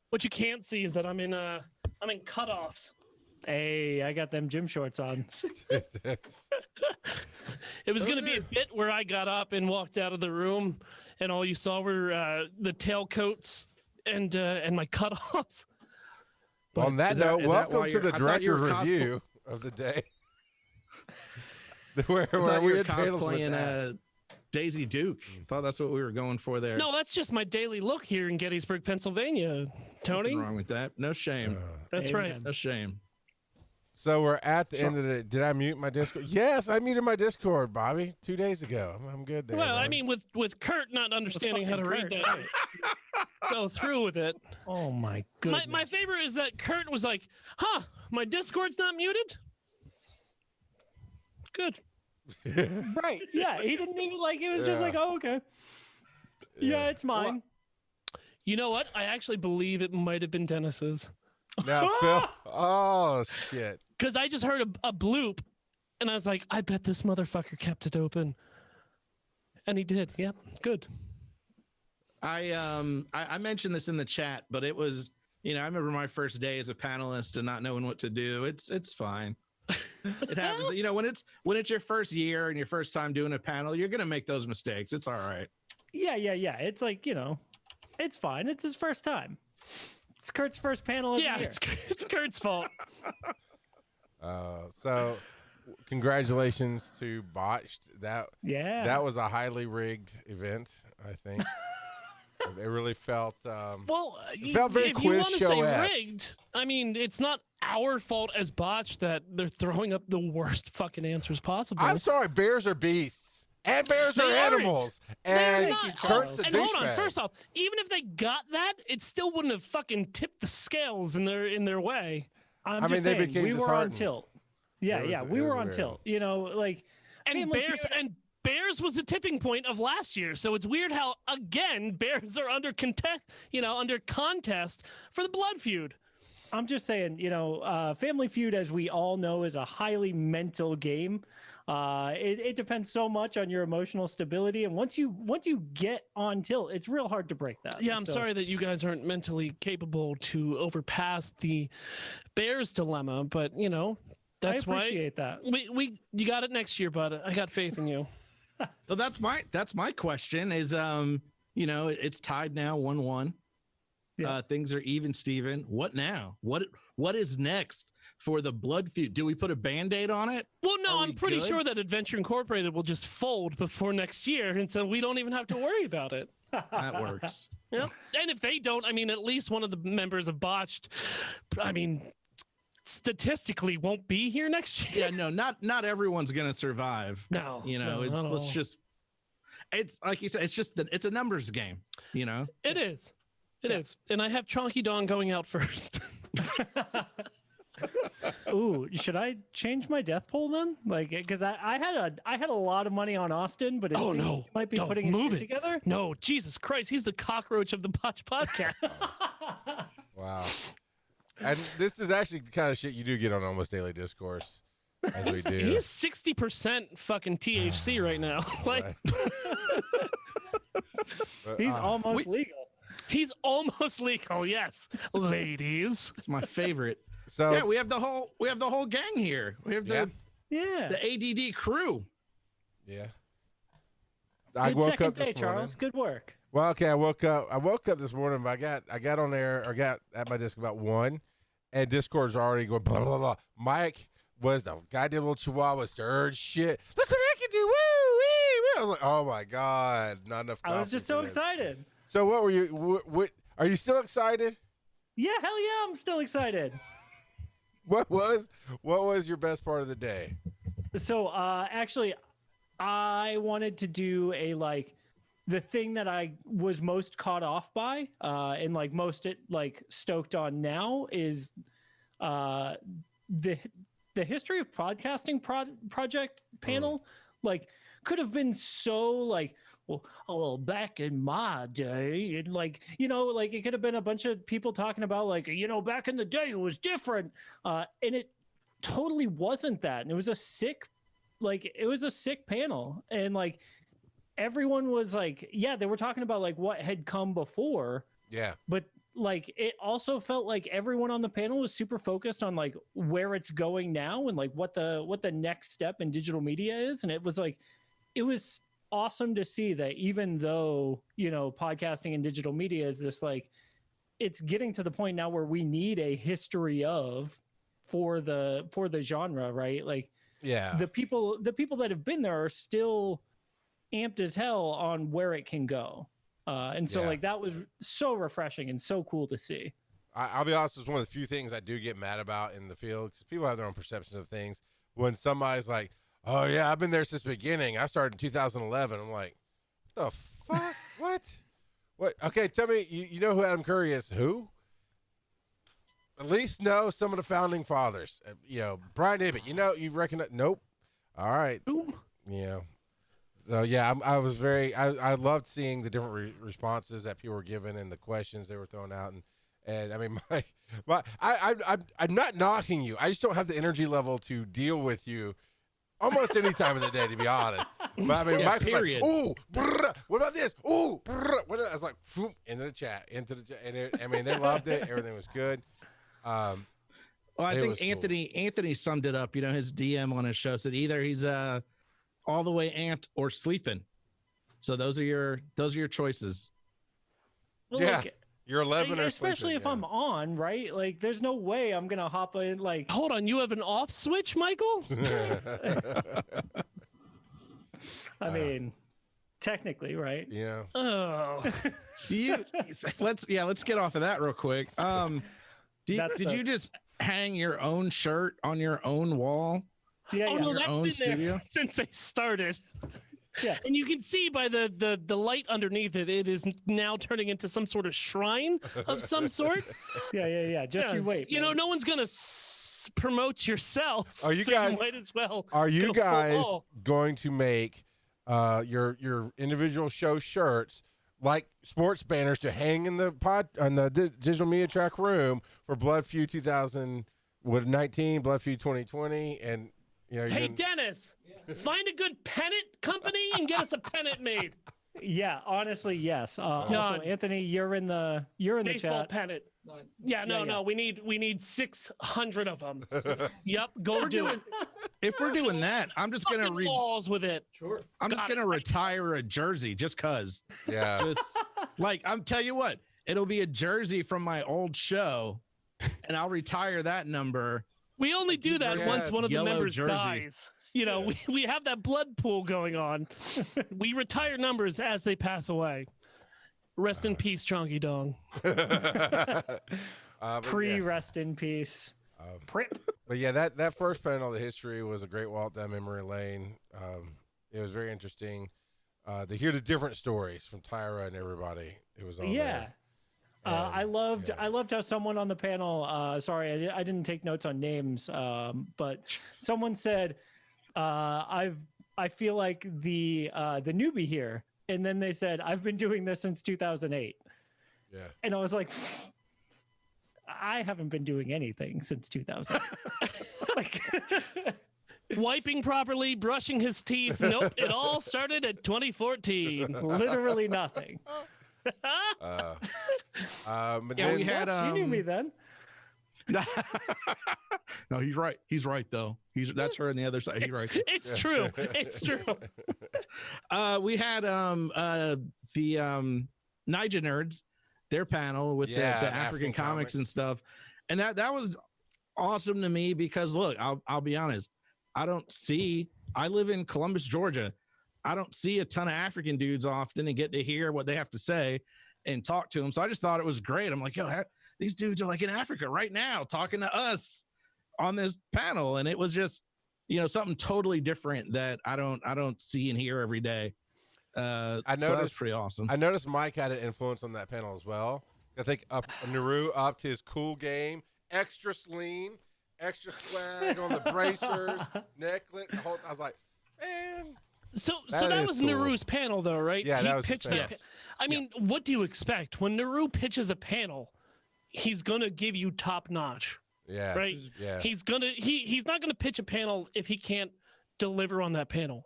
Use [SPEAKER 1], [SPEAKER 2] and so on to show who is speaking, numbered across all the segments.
[SPEAKER 1] What you can't see is that I'm in cutoffs.
[SPEAKER 2] Hey, I got them gym shorts on.
[SPEAKER 1] It was going to be a bit where I got up and walked out of the room, and all you saw were the tailcoats and my cutoffs.
[SPEAKER 3] But on that note, welcome to the director's review of the day.
[SPEAKER 4] where we had cosplaying Daisy Duke. Thought that's what we were going for there.
[SPEAKER 1] No, that's just my daily look here in Gettysburg, Pennsylvania, Tony.
[SPEAKER 4] Nothing wrong with that. No shame.
[SPEAKER 1] That's right.
[SPEAKER 4] No shame.
[SPEAKER 3] So we're at the end of the. Did I mute my Discord? Yes, I muted my Discord, Bobby, 2 days ago. I'm good there.
[SPEAKER 1] Well, I mean, with Kurt not understanding how to read that, go through with it.
[SPEAKER 2] Oh my goodness.
[SPEAKER 1] My favorite is that Kurt was like, "Huh, my Discord's not muted." Good.
[SPEAKER 2] Right. Yeah. He didn't even he was just like, oh, okay. Yeah, it's mine.
[SPEAKER 1] Well, you know what? I actually believe it might have been Dennis's.
[SPEAKER 3] Now, Phil. Oh, shit.
[SPEAKER 1] Because I just heard a bloop, and I was like, I bet this motherfucker kept it open. And he did. Yep. Good.
[SPEAKER 4] I mentioned this in the chat, but it was, I remember my first day as a panelist and not knowing what to do. It's fine. It happens. When it's your first year and your first time doing a panel, you're going to make those mistakes. It's all right.
[SPEAKER 2] Yeah. It's it's fine. It's his first time. It's Kurt's first panel of the year.
[SPEAKER 1] It's Kurt's fault.
[SPEAKER 3] So congratulations to Botched. That was a highly rigged event, I think. It really felt it felt very
[SPEAKER 1] if you want to say rigged, I mean, it's not our fault as Botched that they're throwing up the worst fucking answers possible.
[SPEAKER 3] I'm sorry, bears are beasts. And bears are animals. And Kurt's a douchebag.
[SPEAKER 1] And hold on, first off, even if they got that, it still wouldn't have fucking tipped the scales in their way.
[SPEAKER 2] I'm just saying, we were on tilt. Yeah, we were on tilt.
[SPEAKER 1] And Bears was the tipping point of last year. So it's weird how again Bears are under contest for the blood feud.
[SPEAKER 2] I'm just saying, Family Feud, as we all know, is a highly mental game. It depends so much on your emotional stability, and once you get on tilt, it's real hard to break that.
[SPEAKER 1] Yeah, I'm sorry that you guys aren't mentally capable to overpass the Bears dilemma, but that's why I appreciate that. You got it next year, bud. I got faith in you.
[SPEAKER 4] So that's my question is it's tied now 1-1. Yeah. Things are even, Steven. What now? What is next for the blood feud? Do we put a Band-Aid on it?
[SPEAKER 1] Well, no, I'm pretty sure that Adventure Incorporated will just fold before next year, and so we don't even have to worry about it.
[SPEAKER 4] That works.
[SPEAKER 1] Yeah. And if they don't, I mean, at least one of the members of Botched, statistically won't be here next year.
[SPEAKER 4] Yeah, no, not everyone's gonna survive.
[SPEAKER 1] No,
[SPEAKER 4] it's like you said, it's a numbers game.
[SPEAKER 1] It is. It is. And I have Chonky Dong going out first.
[SPEAKER 2] Ooh, should I change my death poll then? Because I had a lot of money on Austin, but it might be putting it together.
[SPEAKER 1] No, Jesus Christ, he's the cockroach of the Botch podcast.
[SPEAKER 3] Wow. And this is actually the kind of shit you do get on Almost Daily Discourse, as we do.
[SPEAKER 1] He's 60% fucking THC right now.
[SPEAKER 2] He's almost legal.
[SPEAKER 1] He's almost legal, yes, ladies.
[SPEAKER 4] It's my favorite.
[SPEAKER 3] So
[SPEAKER 4] yeah, we have the whole gang here. We have the ADD crew.
[SPEAKER 3] Yeah.
[SPEAKER 2] Good second day, Charles. Good work.
[SPEAKER 3] Well, okay, I woke up this morning, but I got on there or got at my desk about 1, and Discord's already going blah blah blah. Mike was the goddamn little chihuahua stirred shit. Look what I can do! Woo! Woo! I was like, oh my god, not enough.
[SPEAKER 2] I was just so excited.
[SPEAKER 3] So what were you? What are you still excited?
[SPEAKER 2] Yeah, hell yeah, I'm still excited.
[SPEAKER 3] What was your best part of the day?
[SPEAKER 2] So actually, I wanted to do the thing that I was most caught off by, and most stoked on now is the history of podcasting project panel. Could have been so well, back in my day, and it could have been a bunch of people talking about back in the day it was different, and it totally wasn't that. And it was a sick panel, and everyone was they were talking about what had come before.
[SPEAKER 3] Yeah.
[SPEAKER 2] But like it also felt like everyone on the panel was super focused on like where it's going now and like what the next step in digital media is. And it was awesome to see that even though, you know, podcasting and digital media is this like, it's getting to the point now where we need a history of for the genre, right? Like,
[SPEAKER 3] Yeah.
[SPEAKER 2] the people that have been there are still amped as hell on where it can go. And so like that was so refreshing and so cool to see.
[SPEAKER 3] I'll be honest, it's one of the few things I do get mad about in the field, because people have their own perceptions of things. When somebody's like, oh yeah, I've been there since the beginning, I started in 2011. I'm like, the fuck? What? Okay, tell me, you know who Adam Curry is? Who? At least know some of the founding fathers. You know, Brian Ibbett, you recognize? Nope. All right.
[SPEAKER 1] Who?
[SPEAKER 3] You know. So yeah, I loved seeing the different responses that people were given and the questions they were throwing out, and I mean, I'm not knocking you. I just don't have the energy level to deal with you almost any time of the day, to be honest. But I mean, Mike was like, "Ooh, what about this? Ooh, what?" I was like, into the chat, and I mean, they loved it. Everything was good.
[SPEAKER 4] Well, I think Anthony summed it up. You know, his DM on his show said either he's all the way amped or sleeping. So those are your choices.
[SPEAKER 2] Well,
[SPEAKER 3] yeah,
[SPEAKER 2] like,
[SPEAKER 3] you're 11 or
[SPEAKER 2] especially
[SPEAKER 3] sleeping,
[SPEAKER 2] if I'm on, right? Like, there's no way I'm gonna hop in. Like,
[SPEAKER 1] Hold on, you have an off switch, Michael?
[SPEAKER 2] I mean, technically, right?
[SPEAKER 3] Yeah.
[SPEAKER 1] Oh,
[SPEAKER 4] Let's get off of that real quick. Did you just hang your own shirt on your own wall?
[SPEAKER 2] Yeah,
[SPEAKER 1] oh
[SPEAKER 2] yeah.
[SPEAKER 1] no,
[SPEAKER 4] Your
[SPEAKER 1] that's
[SPEAKER 4] own
[SPEAKER 1] been
[SPEAKER 4] studio?
[SPEAKER 1] there since they started.
[SPEAKER 2] Yeah.
[SPEAKER 1] And you can see by the light underneath it, it is now turning into some sort of shrine of some sort.
[SPEAKER 2] Yeah. Just you wait.
[SPEAKER 1] You know, no one's gonna promote yourself.
[SPEAKER 3] Are you
[SPEAKER 1] so
[SPEAKER 3] guys?
[SPEAKER 1] You might as well.
[SPEAKER 3] Are you
[SPEAKER 1] go
[SPEAKER 3] guys
[SPEAKER 1] full
[SPEAKER 3] going to make your individual show shirts like sports banners to hang in the digital media track room for Blood Feud 2019, Blood Feud 2020, and you know?
[SPEAKER 1] Hey, Dennis, find a good pennant company and get us a pennant made.
[SPEAKER 2] Yeah, honestly, yes. Also, Anthony, you're in the
[SPEAKER 1] Baseball
[SPEAKER 2] chat.
[SPEAKER 1] pennant. Yeah, no. We need 600 of them. Yep, go do it.
[SPEAKER 4] If we're doing that, I'm just gonna
[SPEAKER 1] Fucking walls with it.
[SPEAKER 2] Sure.
[SPEAKER 4] I'm just gonna retire a jersey just cause.
[SPEAKER 3] Yeah.
[SPEAKER 4] Just like I'm tell you what, it'll be a jersey from my old show, and I'll retire that number.
[SPEAKER 1] We only do that once one of the
[SPEAKER 4] Yellow
[SPEAKER 1] members
[SPEAKER 4] jersey.
[SPEAKER 1] dies. You know, we have that blood pool going on. We retire numbers as they pass away. Rest in peace, Chonky Dong.
[SPEAKER 2] Pre-rest in peace. Prip.
[SPEAKER 3] But yeah, that first panel, the history, was a great walk down memory lane. It was very interesting to hear the different stories from Tyra and everybody. It was on there.
[SPEAKER 2] I loved how someone on the panel, sorry, I didn't take notes on names, but someone said, I feel like the newbie here. And then they said, I've been doing this since 2008.
[SPEAKER 3] Yeah.
[SPEAKER 2] And I was like, I haven't been doing anything since 2000. Like,
[SPEAKER 1] Wiping properly, brushing his teeth. Nope, it all started at 2014.
[SPEAKER 2] literally nothing.
[SPEAKER 3] But
[SPEAKER 4] Yeah, we had.
[SPEAKER 2] She knew me then.
[SPEAKER 4] No, he's right. He's right though. That's her on the other side. He's right.
[SPEAKER 1] It's true. It's true.
[SPEAKER 4] We had the Niger Nerds, their panel with the African comics and stuff, and that was awesome to me because look, I'll be honest, I live in Columbus, Georgia. I don't see a ton of African dudes often and get to hear what they have to say and talk to them. So I just thought it was great. I'm like, yo, these dudes are like in Africa right now talking to us on this panel. And it was just, something totally different that I don't see and hear every day. I noticed, so that was pretty awesome.
[SPEAKER 3] I noticed Mike had an influence on that panel as well. I think Naru upped his cool game, extra lean, extra swag on the bracers, necklet. I was like, man.
[SPEAKER 1] So that was cool. Naru's panel, though, right?
[SPEAKER 3] Yeah,
[SPEAKER 1] he pitched that. I mean, what do you expect when Naru pitches a panel? He's gonna give you top notch.
[SPEAKER 3] Yeah.
[SPEAKER 1] Right.
[SPEAKER 3] Yeah.
[SPEAKER 1] He's not gonna pitch a panel if he can't deliver on that panel.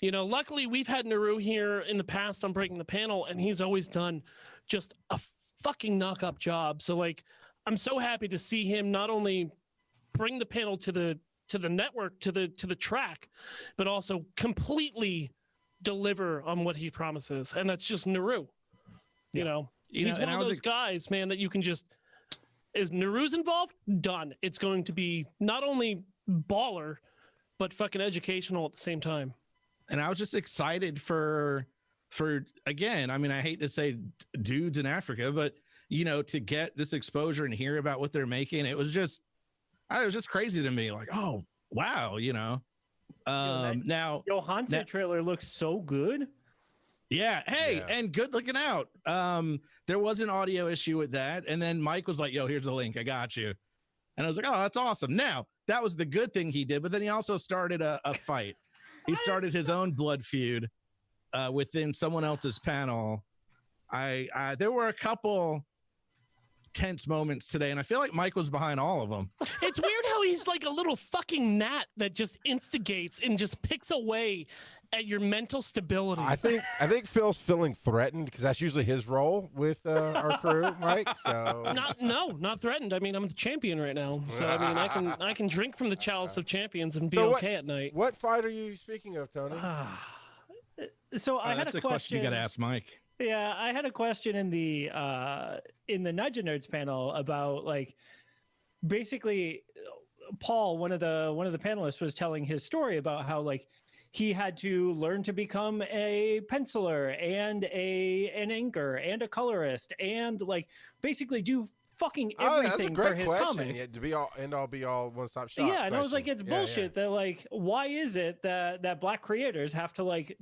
[SPEAKER 1] Luckily we've had Naru here in the past on Breaking the Panel, and he's always done just a fucking knock up job. So like, I'm so happy to see him not only bring the panel to the network, to the track, but also completely deliver on what he promises. And that's just Naru. You know, he's one of those guys, man, that you can just, is Naru's involved? Done. It's going to be not only baller, but fucking educational at the same time.
[SPEAKER 4] And I was just excited for again, I mean, I hate to say dudes in Africa, but you know, to get this exposure and hear about what they're making, it was just crazy to me. Like, oh wow, you know. Now
[SPEAKER 2] Hanse trailer looks so good.
[SPEAKER 4] Yeah. Hey, and good looking out. There was an audio issue with that, and then Mike was like, "Yo, here's the link. I got you." And I was like, "Oh, that's awesome." Now that was the good thing he did, but then he also started a fight. He started his own blood feud within someone else's panel. There were a couple tense moments today, and I feel like Mike was behind all of them.
[SPEAKER 1] It's weird how he's like a little fucking gnat that just instigates and just picks away at your mental stability.
[SPEAKER 3] I think Phil's feeling threatened because that's usually his role with our crew, Mike. So
[SPEAKER 1] not threatened. I mean, I'm the champion right now, so I mean, I can drink from the chalice of champions and be okay at night.
[SPEAKER 3] What fight are you speaking of, Tony?
[SPEAKER 2] So I had
[SPEAKER 4] that's
[SPEAKER 2] a question.
[SPEAKER 4] You got to ask Mike.
[SPEAKER 2] Yeah, I had a question in the Ninja Nerds panel about like basically Paul, one of the panelists, was telling his story about how like he had to learn to become a penciler and an inker and a colorist and like basically do fucking everything for his comic.
[SPEAKER 3] Yeah, to be all end all be all one stop shop.
[SPEAKER 2] Yeah, and I was like, it's bullshit that like, why is it that black creators have to like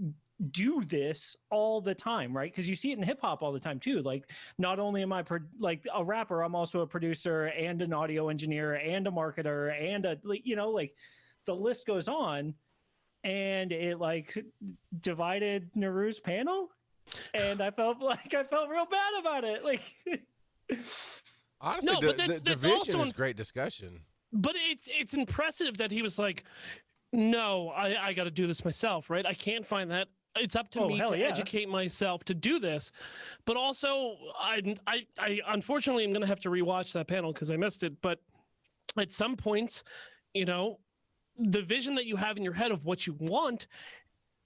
[SPEAKER 2] do this all the time, right? Because you see it in hip hop all the time too. Like, not only am I like a rapper, I'm also a producer and an audio engineer and a marketer and a, you know, like the list goes on. And it like divided Naru's panel, and I felt real bad about it. Like,
[SPEAKER 3] honestly,
[SPEAKER 1] no,
[SPEAKER 3] the division is great discussion.
[SPEAKER 1] But it's impressive that he was like, no, I got to do this myself, right? I can't find that. It's up to me to educate myself to do this. But also, I unfortunately am going to have to rewatch that panel because I missed it. But at some points, you know, the vision that you have in your head of what you want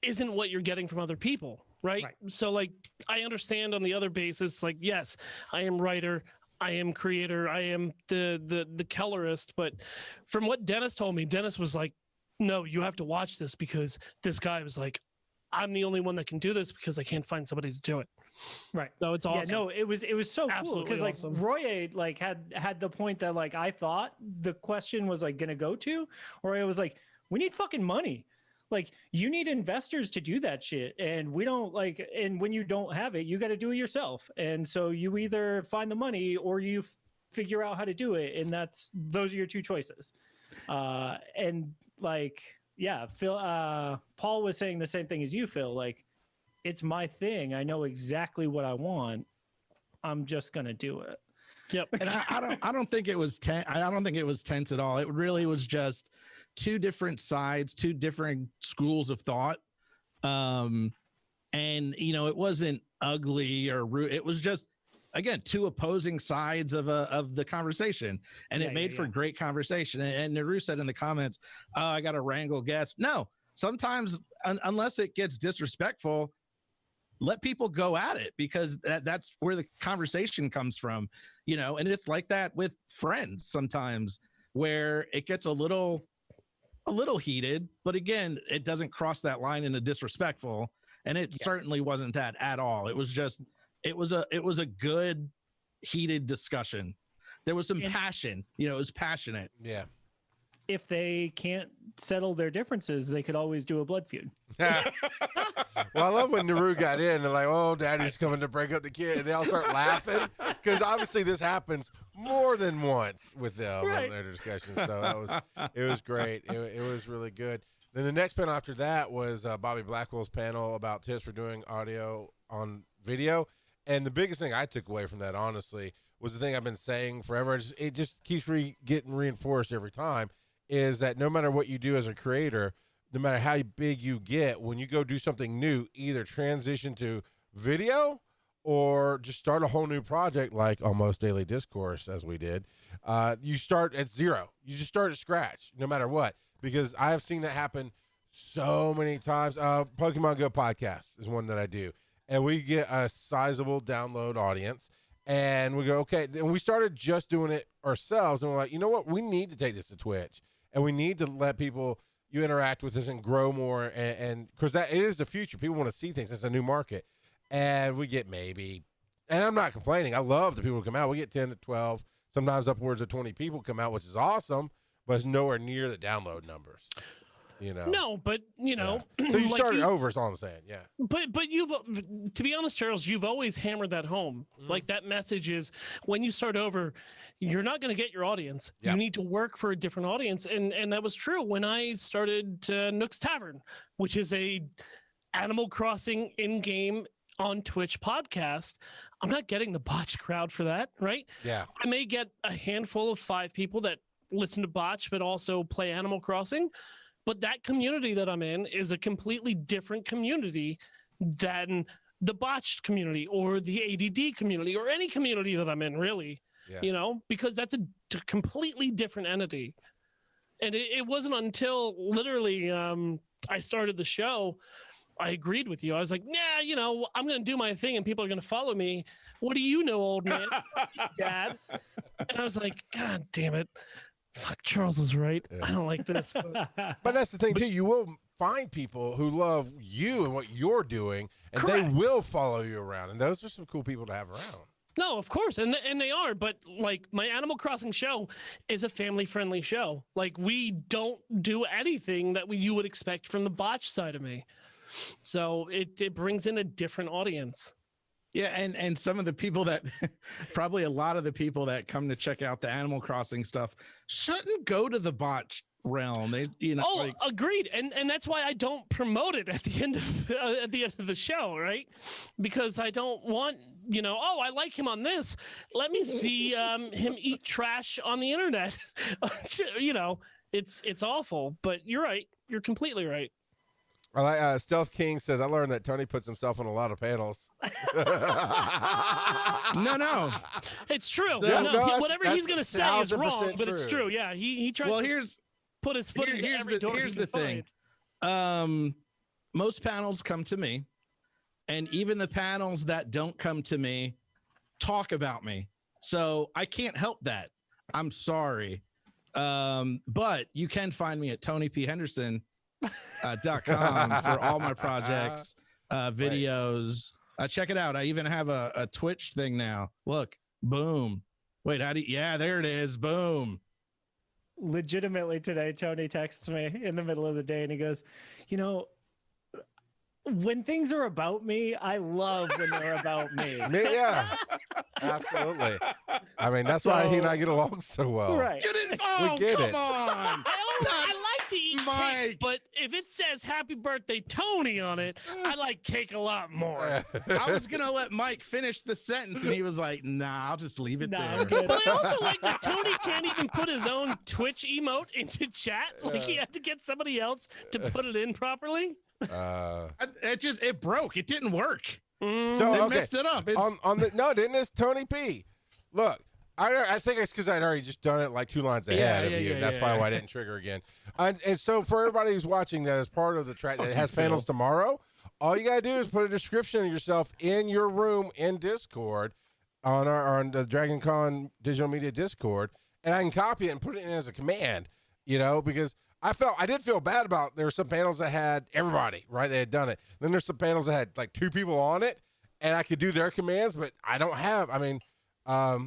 [SPEAKER 1] isn't what you're getting from other people, right? So like, I understand on the other basis, like, yes, I am writer, I am creator, I am the colorist, but from what Dennis told me, Dennis was like, no, you have to watch this because this guy was like, I'm the only one that can do this because I can't find somebody to do it. Right. So it's awesome.
[SPEAKER 2] Yeah, no, it was so cool because like
[SPEAKER 1] awesome.
[SPEAKER 2] Roye like had the point that like I thought the question was like gonna go to, or it was like, we need fucking money. Like, you need investors to do that shit, and we don't like, and when you don't have it, you got to do it yourself. And so you either find the money or you figure out how to do it, and those are your two choices. And like, yeah, Phil, Paul was saying the same thing as you, Phil. Like, it's my thing. I know exactly what I want. I'm just gonna do it.
[SPEAKER 1] Yep.
[SPEAKER 4] And I don't think it was tense. I don't think it was tense at all. It really was just two different sides, two different schools of thought. And you know, it wasn't ugly or rude. It was just, again, two opposing sides of the conversation, and it made for great conversation. And Naru said in the comments, "Oh, I got to wrangle guests." No, sometimes unless it gets disrespectful, let people go at it, because that's where the conversation comes from, you know. And it's like that with friends sometimes, where it gets a little heated, but again, it doesn't cross that line into disrespectful. And it certainly wasn't that at all. It was just, it was a good heated discussion. There was some passion, you know, it was passionate.
[SPEAKER 3] Yeah.
[SPEAKER 2] If they can't settle their differences, they could always do a blood feud.
[SPEAKER 3] Well, I love when Naru got in. They're like, "Oh, Daddy's coming to break up the kid," and they all start laughing because obviously this happens more than once with them in their discussions. So it was great. It was really good. Then the next panel after that was Bobby Blackwell's panel about tips for doing audio on video. And the biggest thing I took away from that, honestly, was the thing I've been saying forever. It just keeps getting reinforced every time, is that no matter what you do as a creator, no matter how big you get, when you go do something new, either transition to video or just start a whole new project like Almost Daily Discourse, as we did. You start at zero. You just start at scratch, no matter what, because I have seen that happen so many times. Pokemon Go podcast is one that I do, and we get a sizable download audience, and we go, okay. And we started just doing it ourselves, and we're like, you know what? We need to take this to Twitch, and we need to let people you interact with us and grow more, and because that it is the future. People want to see things. It's a new market. And we get maybe, and I'm not complaining. I love the people who come out. We get 10 to 12, sometimes upwards of 20 people come out, which is awesome, but it's nowhere near the download numbers. You know?
[SPEAKER 1] No, but you know,
[SPEAKER 3] so you
[SPEAKER 1] like
[SPEAKER 3] started over. Is all I'm saying. Yeah.
[SPEAKER 1] But you've, to be honest, Charles, you've always hammered that home. Like that message is when you start over, you're not going to get your audience.
[SPEAKER 3] Yeah.
[SPEAKER 1] You need to work for a different audience, and that was true when I started Nook's Tavern, which is a Animal Crossing in-game on Twitch podcast. I'm not getting the botch crowd for that, right?
[SPEAKER 3] Yeah.
[SPEAKER 1] I may get a handful of 5 people that listen to botch but also play Animal Crossing, but that community that I'm in is a completely different community than the botched community or the ADD community or any community that I'm in, really.
[SPEAKER 3] Yeah.
[SPEAKER 1] You know, because that's a completely different entity. And it wasn't until literally I started the show I agreed with you. I was like, yeah, you know, I'm going to do my thing and people are going to follow me. What do you know, old man? Dad. And I was like, God damn it. Fuck, Charles was right.
[SPEAKER 3] Yeah.
[SPEAKER 1] I don't like this.
[SPEAKER 3] But that's the thing, too. You will find people who love you and what you're doing, and
[SPEAKER 1] Correct.
[SPEAKER 3] they will follow you around. And those are some cool people to have around.
[SPEAKER 1] No, of course. And they are. But like my Animal Crossing show is a family friendly show. Like we don't do anything that you would expect from the botch side of me. So it brings in a different audience.
[SPEAKER 4] Yeah, and some of the people that probably a lot of the people that come to check out the Animal Crossing stuff shouldn't go to the botch realm. They, you know, like,
[SPEAKER 1] agreed. And that's why I don't promote it at the end of the show, right? Because I don't want, you know, oh, I like him on this. Let me see him eat trash on the internet. You know, it's awful. But you're right. You're completely right.
[SPEAKER 3] I like Stealth King says, I learned that Tony puts himself on a lot of panels.
[SPEAKER 4] no.
[SPEAKER 1] It's true.
[SPEAKER 3] Yeah,
[SPEAKER 1] no, whatever he's going to say is
[SPEAKER 3] 1000%
[SPEAKER 1] wrong, but it's
[SPEAKER 3] true.
[SPEAKER 1] true. Yeah, he tries to put his foot into every door.
[SPEAKER 4] Here's the thing. Most panels come to me, and even the panels that don't come to me talk about me. So I can't help that. I'm sorry. But you can find me at TonyPHenderson.com for all my projects, videos. Check it out. I even have a Twitch thing now. Look, boom. Wait, yeah, there it is. Boom.
[SPEAKER 2] Legitimately today, Tony texts me in the middle of the day and he goes, you know, when things are about me, I love when they're about me.
[SPEAKER 3] Yeah, absolutely. I mean, that's why he and I get along so well.
[SPEAKER 2] Right.
[SPEAKER 4] You didn't.
[SPEAKER 3] We
[SPEAKER 4] Oh,
[SPEAKER 3] get
[SPEAKER 4] come
[SPEAKER 3] it.
[SPEAKER 4] on.
[SPEAKER 1] I like to eat cake,
[SPEAKER 4] Mike.
[SPEAKER 1] but if it says "Happy Birthday, Tony" on it, I like cake a lot more.
[SPEAKER 4] I was gonna let Mike finish the sentence, and he was like, "Nah, I'll just leave it
[SPEAKER 2] Nah,
[SPEAKER 4] there."
[SPEAKER 2] I'm good.
[SPEAKER 1] But I also like that Tony can't even put his own Twitch emote into chat. Like he had to get somebody else to put it in properly.
[SPEAKER 4] It broke. It didn't work.
[SPEAKER 3] So
[SPEAKER 4] They
[SPEAKER 3] okay,
[SPEAKER 4] messed it up. It's,
[SPEAKER 3] on the no, didn't it's Tony P? Look, I think it's because I'd already just done it like 2 lines ahead of you. That's probably why I didn't trigger again. And so for everybody who's watching that as part of the track that has panels tomorrow, all you gotta do is put a description of yourself in your room in Discord on the DragonCon digital media Discord, and I can copy it and put it in as a command. You know, because I did feel bad about there were some panels that had everybody, right? They had done it. Then there's some panels that had like 2 people on it, and I could do their commands, but I don't have. I mean, I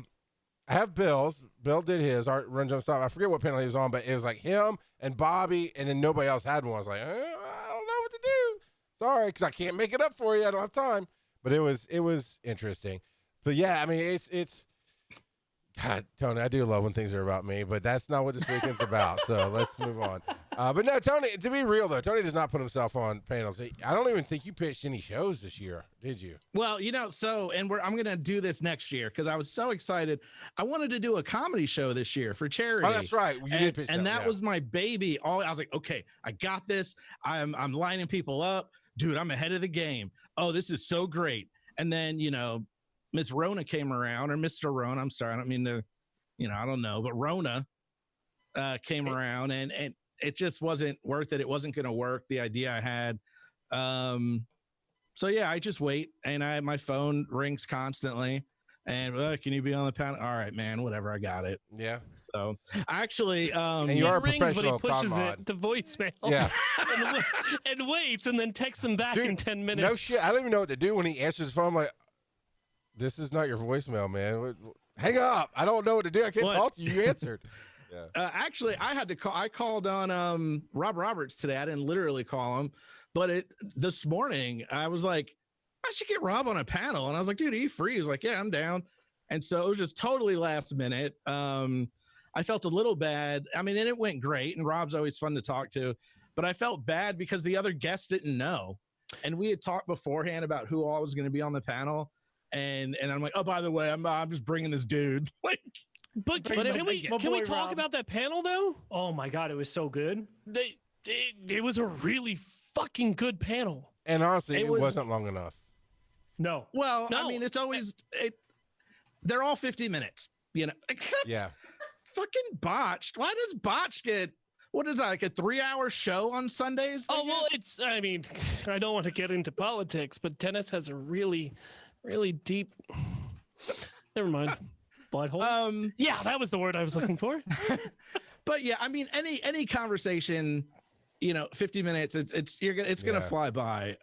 [SPEAKER 3] have Bill's. Bill did his art run jump stop. I forget what panel he was on, but it was like him and Bobby, and then nobody else had one. I was like, I don't know what to do. Sorry, because I can't make it up for you. I don't have time. But it was interesting. But yeah, I mean, it's. God, Tony, I do love when things are about me, but that's not what this weekend's about. So let's move on. But no, Tony, to be real, though, Tony does not put himself on panels. I don't even think you pitched any shows this year, did you?
[SPEAKER 4] well, you know, I'm going to do this next year because I was so excited. I wanted to do a comedy show this year for charity.
[SPEAKER 3] Oh, that's right. You did pitch
[SPEAKER 4] and that
[SPEAKER 3] yeah.
[SPEAKER 4] was my baby. I was like, okay, I got this. I'm lining people up. Dude, I'm ahead of the game. Oh, this is so great. And then, you know, Miss Rona came around, or Mr. Rona. I'm sorry, I don't mean to, I don't know, but Rona came around, and it just wasn't worth it. It wasn't going to work. The idea I had. So yeah, I just wait, and my phone rings constantly. And can you be on the panel? All right, man, whatever, I got it.
[SPEAKER 3] Yeah.
[SPEAKER 4] So actually,
[SPEAKER 3] and you are a professional,
[SPEAKER 1] but he pushes it to voicemail.
[SPEAKER 3] Yeah.
[SPEAKER 1] and waits, and then texts him back in 10 minutes.
[SPEAKER 3] No shit, I don't even know what to do when he answers the phone. I'm like, this is not your voicemail, man. Hang up. I don't know what to do. I can't talk to you. You answered. Yeah.
[SPEAKER 4] Actually, I had to call. I called on Rob Roberts today. I didn't literally call him, but this morning I was like, I should get Rob on a panel. And I was like, dude, are you free? He's like, yeah, I'm down. And so it was just totally last minute. I felt a little bad. I mean, and it went great. And Rob's always fun to talk to. But I felt bad because the other guests didn't know. And we had talked beforehand about who all was going to be on the panel. And I'm like, oh, by the way, I'm just bringing this dude. Like,
[SPEAKER 1] but can we talk about that panel, though?
[SPEAKER 2] Oh, my God. It was so good.
[SPEAKER 1] It was a really fucking good panel.
[SPEAKER 3] And honestly, it wasn't long enough.
[SPEAKER 2] No.
[SPEAKER 4] Well, no. I mean, it's always they're all 50 minutes, except fucking Botched. Why does Botched get what is that, like a 3-hour show on Sundays?
[SPEAKER 1] Oh, well, I mean, I don't want to get into politics, but Dennis has a really, really deep, never mind.
[SPEAKER 2] Butthole.
[SPEAKER 1] Yeah, that was the word I was looking for.
[SPEAKER 4] But yeah, I mean, any conversation, 50 minutes, it's gonna fly by.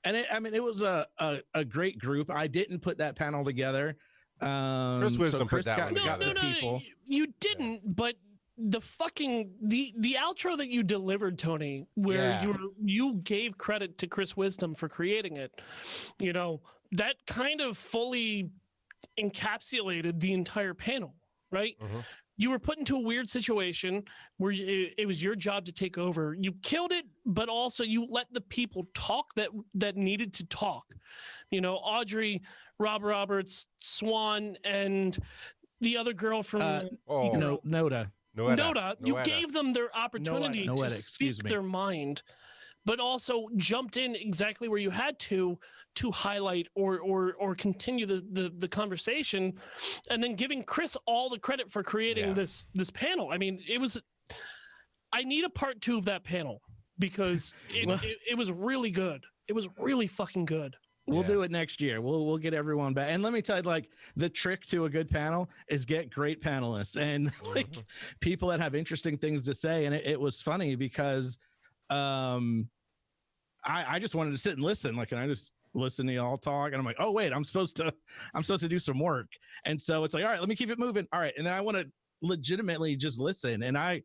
[SPEAKER 4] And it was a great group. I didn't put that panel together.
[SPEAKER 3] Chris Wisdom put that one together.
[SPEAKER 1] No, you didn't. But the fucking the outro that you delivered, Tony, where you gave credit to Chris Wisdom for creating it, that kind of fully encapsulated the entire panel, right? Mm-hmm. You were put into a weird situation where it was your job to take over. You killed it, but also you let the people talk that needed to talk. Audrey, Rob Roberts, Swan, and the other girl from
[SPEAKER 4] Noda.
[SPEAKER 1] You gave them their opportunity to speak their mind, but also jumped in exactly where you had to highlight or continue the conversation, and then giving Chris all the credit for creating this panel. I mean, I need a part 2 of that panel because it was really good. It was really fucking good.
[SPEAKER 4] We'll do it next year. We'll get everyone back. And let me tell you, like, the trick to a good panel is get great panelists and like people that have interesting things to say. And it was funny because I just wanted to sit and listen. Like, and I just listen to y'all talk, and I'm like, oh wait, I'm supposed to do some work. And so it's like, all right, let me keep it moving. All right. And then I want to legitimately just listen. And I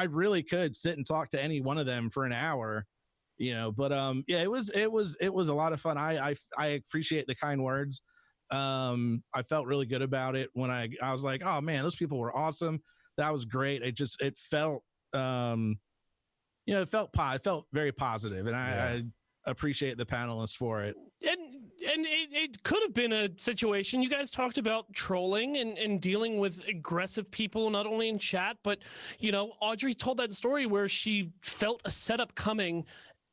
[SPEAKER 4] really could sit and talk to any one of them for an hour, but it was a lot of fun. I appreciate the kind words. I felt really good about it when I was like, oh man, those people were awesome. That was great. It felt, it felt very positive, and I appreciate the panelists for it.
[SPEAKER 1] And it could have been a situation. You guys talked about trolling and dealing with aggressive people, not only in chat, but, Audrey told that story where she felt a setup coming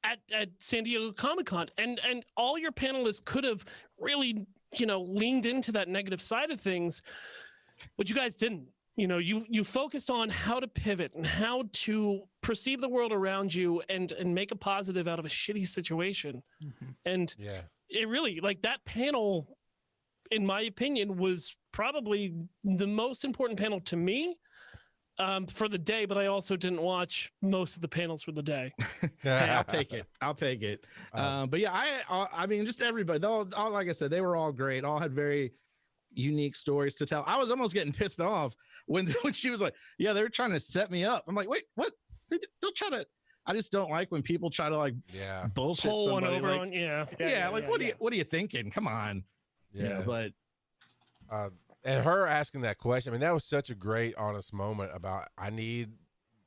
[SPEAKER 1] at San Diego Comic-Con, and all your panelists could have really, leaned into that negative side of things, but you guys didn't. You focused on how to pivot and how to perceive the world around you and make a positive out of a shitty situation. Mm-hmm. And it really, like, that panel, in my opinion, was probably the most important panel to me for the day, but I also didn't watch most of the panels for the day.
[SPEAKER 4] Hey, I'll take it. But yeah, I mean, just everybody, all, like I said, they were all great. All had very unique stories to tell. I was almost getting pissed off when she was like, yeah, they're trying to set me up. I'm like, wait, what? Don't try to. I just don't like when people try to like bullshit
[SPEAKER 1] pull
[SPEAKER 4] somebody.
[SPEAKER 1] One over
[SPEAKER 4] like,
[SPEAKER 1] on,
[SPEAKER 4] what are you thinking? Come on. But
[SPEAKER 3] and her asking that question, I mean, that was such a great, honest moment about, I need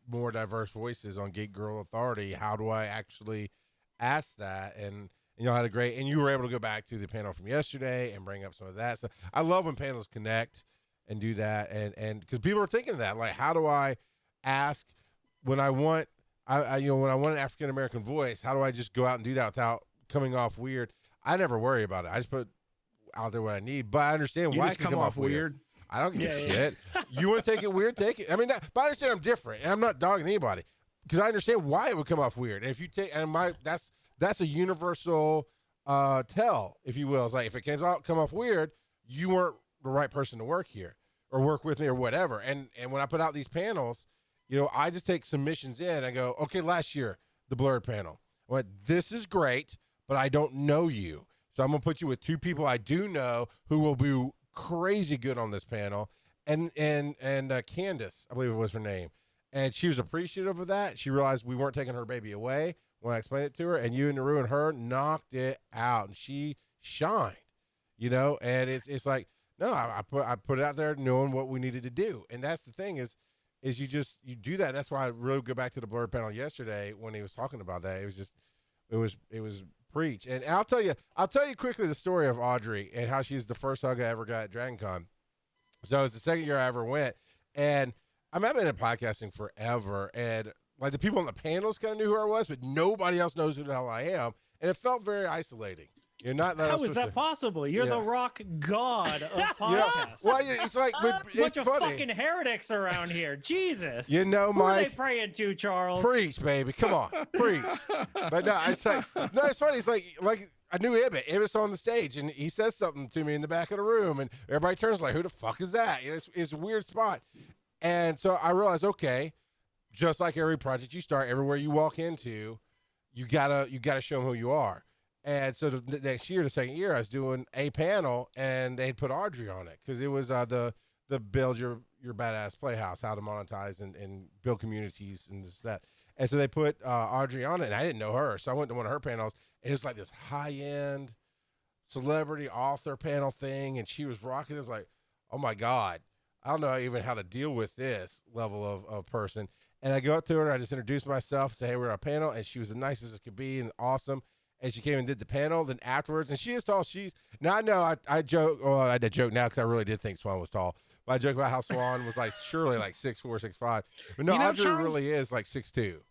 [SPEAKER 3] more diverse voices on Geek Girl Authority. How do I actually ask that? And had a great, and you were able to go back to the panel from yesterday and bring up some of that. So I love when panels connect and do that. And because people are thinking of that, like, how do I ask when I want, when I want an African-American voice, how do I just go out and do that without coming off weird? I never worry about it. I just put out there what I need. But I understand
[SPEAKER 4] You
[SPEAKER 3] why
[SPEAKER 4] just
[SPEAKER 3] it can come off weird. I don't give a shit. You want to take it weird, take it. I mean, but I understand I'm different, and I'm not dogging anybody because I understand why it would come off weird. And if you take, that's a universal tell, if you will. It's like if it come off weird, you weren't the right person to work here or work with me or whatever. And when I put out these panels, I just take submissions in and I go, okay, last year the blurred panel. I went, this is great, but I don't know you, so I'm gonna put you with 2 people I do know who will be crazy good on this panel, and Candace, I believe it was her name, and she was appreciative of that. She realized we weren't taking her baby away when I explained it to her, and you and Naru and her knocked it out, and she shined, and it's like, no, I put it out there knowing what we needed to do, and that's the thing is you do that. And that's why I really go back to the blurred panel yesterday when he was talking about that. It was preach. And I'll tell you quickly the story of Audrey and how she's the first hug I ever got at DragonCon. So it's the second year I ever went, and I've been in podcasting forever, and like the people on the panels kind of knew who I was, but nobody else knows who the hell I am, and it felt very isolating.
[SPEAKER 2] How is that possible? You're the rock god of podcasts.
[SPEAKER 3] Well, it's like it's
[SPEAKER 2] bunch of
[SPEAKER 3] funny.
[SPEAKER 2] fucking heretics around here. Jesus.
[SPEAKER 3] Mike.
[SPEAKER 2] Who are they praying to, Charles?
[SPEAKER 3] Preach, baby. Come on, preach. But no, it's like it's funny. It's like I knew Ibbott. Ibbott's on the stage, and he says something to me in the back of the room, and everybody turns like, "Who the fuck is that?" It's a weird spot, and so I realized, okay, just like every project you start, everywhere you walk into, you gotta show them who you are. And so the next year, the second year, I was doing a panel, and they put Audrey on it because it was the build your badass playhouse, how to monetize and build communities and this that. And so they put Audrey on it, and I didn't know her, so I went to one of her panels, and it's like this high end celebrity author panel thing, and she was rocking. It was like, oh my god, I don't know even how to deal with this level of person. And I go up to her, and I just introduced myself, say, hey, we're on a panel, and she was the nicest it could be and awesome. And she came and did the panel. Then afterwards, and she is tall. Now I know I joke. Well, I did joke now because I really did think Swan was tall. But I joke about how Swan was like surely like 6'4", 6'5". But no, Audrey Charles, really is like 6'2".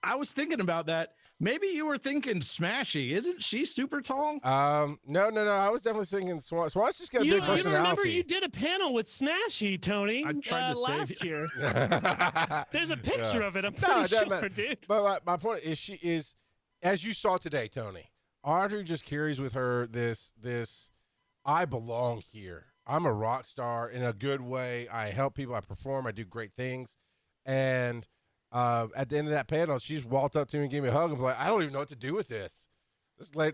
[SPEAKER 4] I was thinking about that. Maybe you were thinking Smashy. Isn't she super tall?
[SPEAKER 3] No. I was definitely thinking Swan. Swan's just got a big personality.
[SPEAKER 1] You remember you did a panel with Smashy, Tony.
[SPEAKER 4] I tried to
[SPEAKER 1] last year. There's a picture of it. I'm pretty sure, dude.
[SPEAKER 3] But my point is, she is. As you saw today, Tony, Audrey just carries with her this I belong here. I'm a rock star in a good way. I help people. I perform. I do great things. And at the end of that panel, she just walked up to me and gave me a hug and was like, I don't even know what to do with this.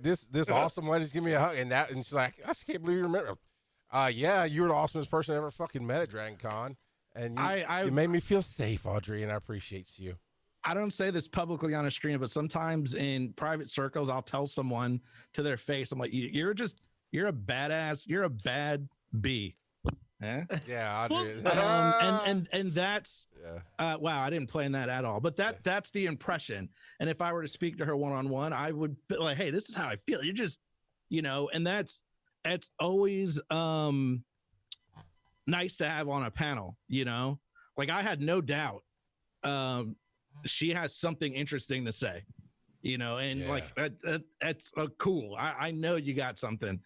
[SPEAKER 3] This awesome lady just give me a hug. And she's like, I just can't believe you remember. Yeah, you were the awesomest person I ever fucking met at DragonCon. And you made me feel safe, Audrey, and I appreciate you.
[SPEAKER 4] I don't say this publicly on a stream, but sometimes in private circles, I'll tell someone to their face, I'm like, you're a badass. You're a bad bee. Eh?
[SPEAKER 3] Yeah, Audrey.
[SPEAKER 4] And that's, wow, I didn't plan that at all, but that's the impression. And if I were to speak to her one-on-one, I would be like, hey, this is how I feel. You're just, and that's always nice to have on a panel, like I had no doubt. She has something interesting to say, like that's cool. I know you got something,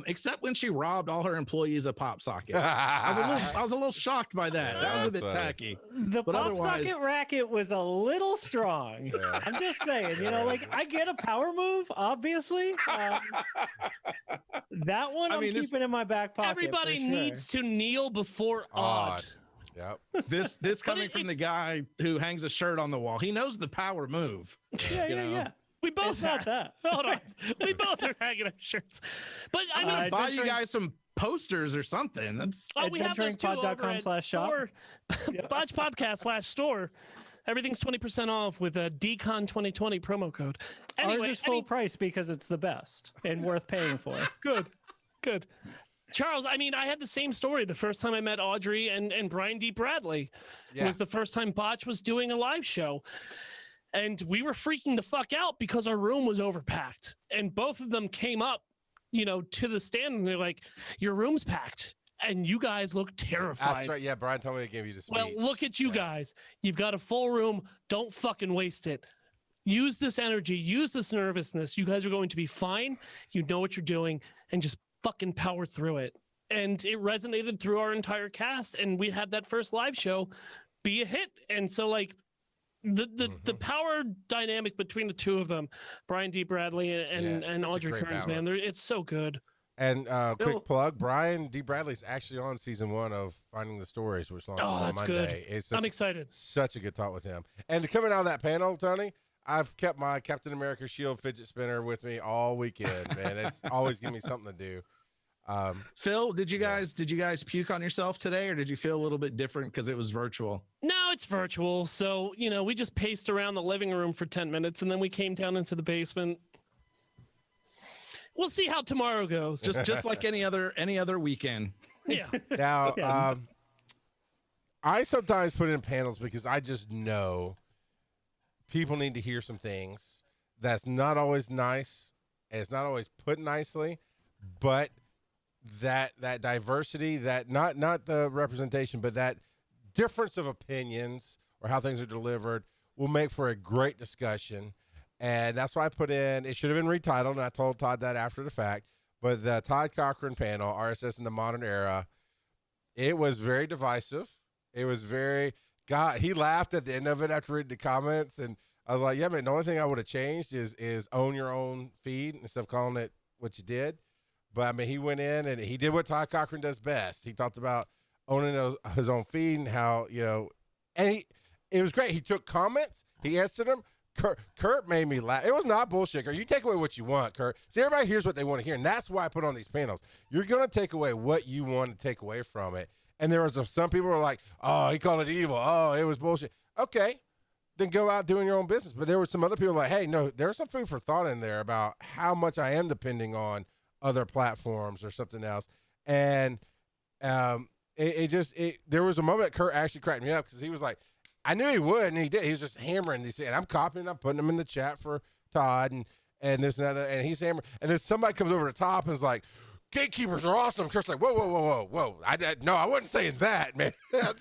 [SPEAKER 4] except when she robbed all her employees of pop sockets. I was a little shocked by that. That was a bit tacky.
[SPEAKER 2] The pop socket racket was a little strong. Yeah. I'm just saying, like I get a power move, obviously. That one I'm keeping in my back pocket.
[SPEAKER 1] Everybody needs to kneel before Odd.
[SPEAKER 3] Yep.
[SPEAKER 4] This coming from the guy who hangs a shirt on the wall. He knows the power move.
[SPEAKER 2] Yeah.
[SPEAKER 1] We both have that. Hold on. We both are hanging our shirts. But I'm going to
[SPEAKER 4] buy you guys some posters or something. That's
[SPEAKER 1] we have those too over at store. Botch Podcast /store. Everything's 20% off with a DCon 2020 promo code. Anyway,
[SPEAKER 2] ours is full price because it's the best and worth paying for.
[SPEAKER 1] Good. Charles, I had the same story. The first time I met Audrey and Brian D. Bradley was the first time Botch was doing a live show. And we were freaking the fuck out because our room was overpacked. And both of them came up, to the stand and they're like, your room's packed. And you guys look terrified.
[SPEAKER 3] That's right. Yeah, Brian told me to give you this.
[SPEAKER 1] Well, look at you guys. You've got a full room. Don't fucking waste it. Use this energy. Use this nervousness. You guys are going to be fine. You know what you're doing. And just fucking power through it. And it resonated through our entire cast, and we had that first live show be a hit. And so like the power dynamic between the two of them, Brian D. Bradley and Audrey Kearns, man, it's so good.
[SPEAKER 3] And quick plug, Brian D. Bradley's actually on season 1 of Finding the Stories, which launched on Monday.
[SPEAKER 1] Good. I'm excited.
[SPEAKER 3] Such a good talk with him. And coming out of that panel, Tony, I've kept my Captain America shield fidget spinner with me all weekend, man. It's always giving me something to do.
[SPEAKER 4] Phil, did you guys puke on yourself today, or did you feel a little bit different because it was virtual?
[SPEAKER 1] No, it's virtual. So, we just paced around the living room for 10 minutes, and then we came down into the basement. We'll see how tomorrow goes.
[SPEAKER 4] Just like any other weekend.
[SPEAKER 1] Yeah.
[SPEAKER 3] Now, I sometimes put in panels because I just know people need to hear some things that's not always nice, and it's not always put nicely, but that diversity, that not the representation, but that difference of opinions or how things are delivered will make for a great discussion. And that's why I put in, it should have been retitled, and I told Todd that after the fact, but the Todd Cochran panel, RSS in the Modern Era, it was very divisive. It was very, God, he laughed at the end of it after reading the comments, and I was like, yeah, man, the only thing I would have changed is own your own feed instead of calling it what you did. But, I mean, he went in and he did what Todd Cochran does best. He talked about owning his own feed and how, and it was great. He took comments. He answered them. Kurt made me laugh. It was not bullshit, Kurt. You take away what you want, Kurt. See, everybody hears what they want to hear, and that's why I put on these panels. You're going to take away what you want to take away from it. And there was some people were like, oh, he called it evil. Oh, it was bullshit. Okay, then go out doing your own business. But there were some other people like, hey, no, there's some food for thought in there about how much I am depending on other platforms or something else. And there was a moment that Kurt actually cracked me up because he was like, I knew he would, and he did. He was just hammering these, and I'm copying, I'm putting them in the chat for Todd and this and that, and he's hammering. And then somebody comes over the top and is like, gatekeepers are awesome. Kurt's like, whoa. I wasn't saying that, man. I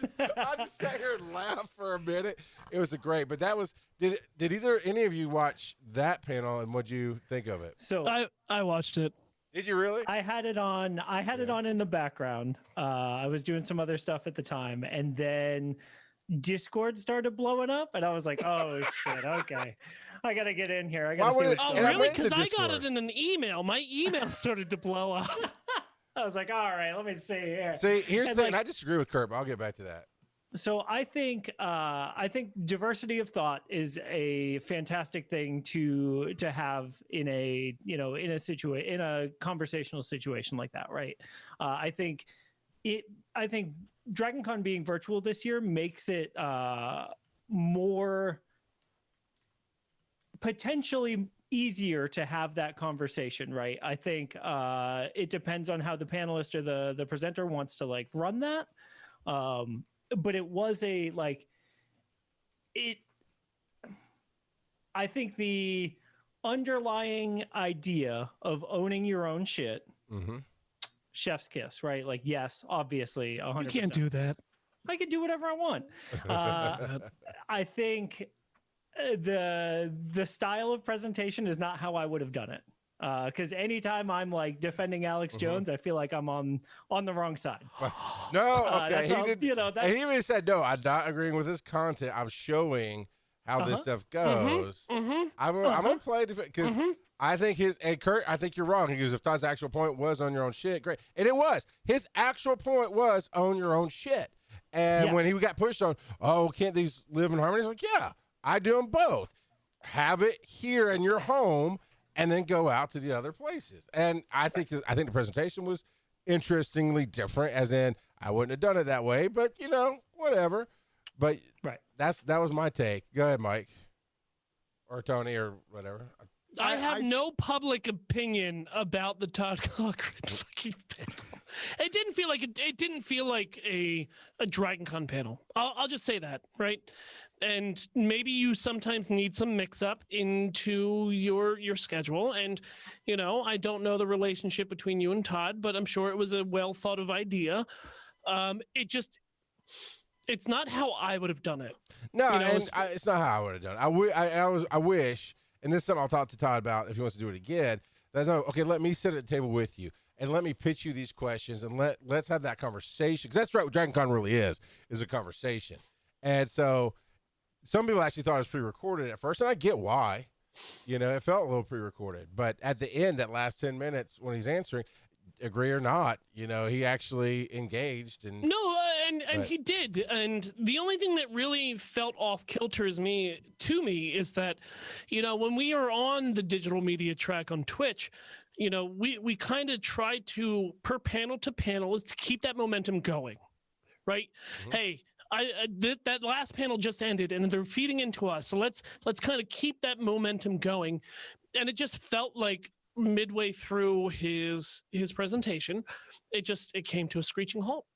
[SPEAKER 3] just sat here and laughed for a minute. It was great, but that was, did any of you watch that panel, and what'd you think of it?
[SPEAKER 2] So
[SPEAKER 1] I watched it.
[SPEAKER 3] Did you really?
[SPEAKER 2] I had it on. It on in the background. I was doing some other stuff at the time, and then Discord started blowing up, and I was like, "Oh shit! Okay, I gotta get in here. I gotta see what's going on."
[SPEAKER 1] Oh, really? Because I got it in an email. My email started to blow up.
[SPEAKER 2] I was like, "All right, let me see here."
[SPEAKER 3] See, here's the thing. I disagree with Kurt, but I'll get back to that.
[SPEAKER 2] So I think diversity of thought is a fantastic thing to have in a in a conversational situation like that, right? I think DragonCon being virtual this year makes it more potentially easier to have that conversation, right? I think it depends on how the panelist or the presenter wants to like run that. But it was I think the underlying idea of owning your own shit, chef's kiss, right? Like, yes, obviously, 100%.
[SPEAKER 1] You can't do that.
[SPEAKER 2] I can do whatever I want. I think the style of presentation is not how I would have done it. Because anytime I'm like defending Alex Jones, I feel like I'm on the wrong side.
[SPEAKER 3] No, okay. He even said, no, I'm not agreeing with his content. I'm showing how this stuff goes. I'm going to play because I think Kurt, I think you're wrong. Because if Todd's actual point was own your own shit, great. And it was. His actual point was own your own shit. And when he got pushed on, can't these live in harmony? He's like, yeah, I do them both. Have it here in your home, and then go out to the other places. And I think the presentation was interestingly different, as in I wouldn't have done it that way, but whatever. But that was my take. Go ahead, Mike, or Tony, or whatever.
[SPEAKER 1] I have no public opinion about the Todd Cochran fucking panel. It didn't feel like a DragonCon panel. I'll just say that, right? And maybe you sometimes need some mix-up into your schedule. And, I don't know the relationship between you and Todd, but I'm sure it was a well-thought-of idea. It's not how I would have done it.
[SPEAKER 3] No, it's not how I would have done it. I wish, and this is something I'll talk to Todd about if he wants to do it again, that's okay, let me sit at the table with you. and let me pitch you these questions, and let's have that conversation, because that's right what DragonCon really is a conversation. And so some people actually thought it was pre-recorded at first, and I get why. You know, it felt a little pre-recorded, but at the end, that last 10 minutes when he's answering, agree or not, you know, he actually engaged. And
[SPEAKER 1] and he did. And the only thing that really felt off kilter to me is that, you know, when we are on the digital media track on Twitch, you know, we kind of try to, per panel to panel, is to keep that momentum going, right? Mm-hmm. Hey, that last panel just ended and they're feeding into us, so let's kind of keep that momentum going. And it just felt like midway through his presentation, it came to a screeching halt,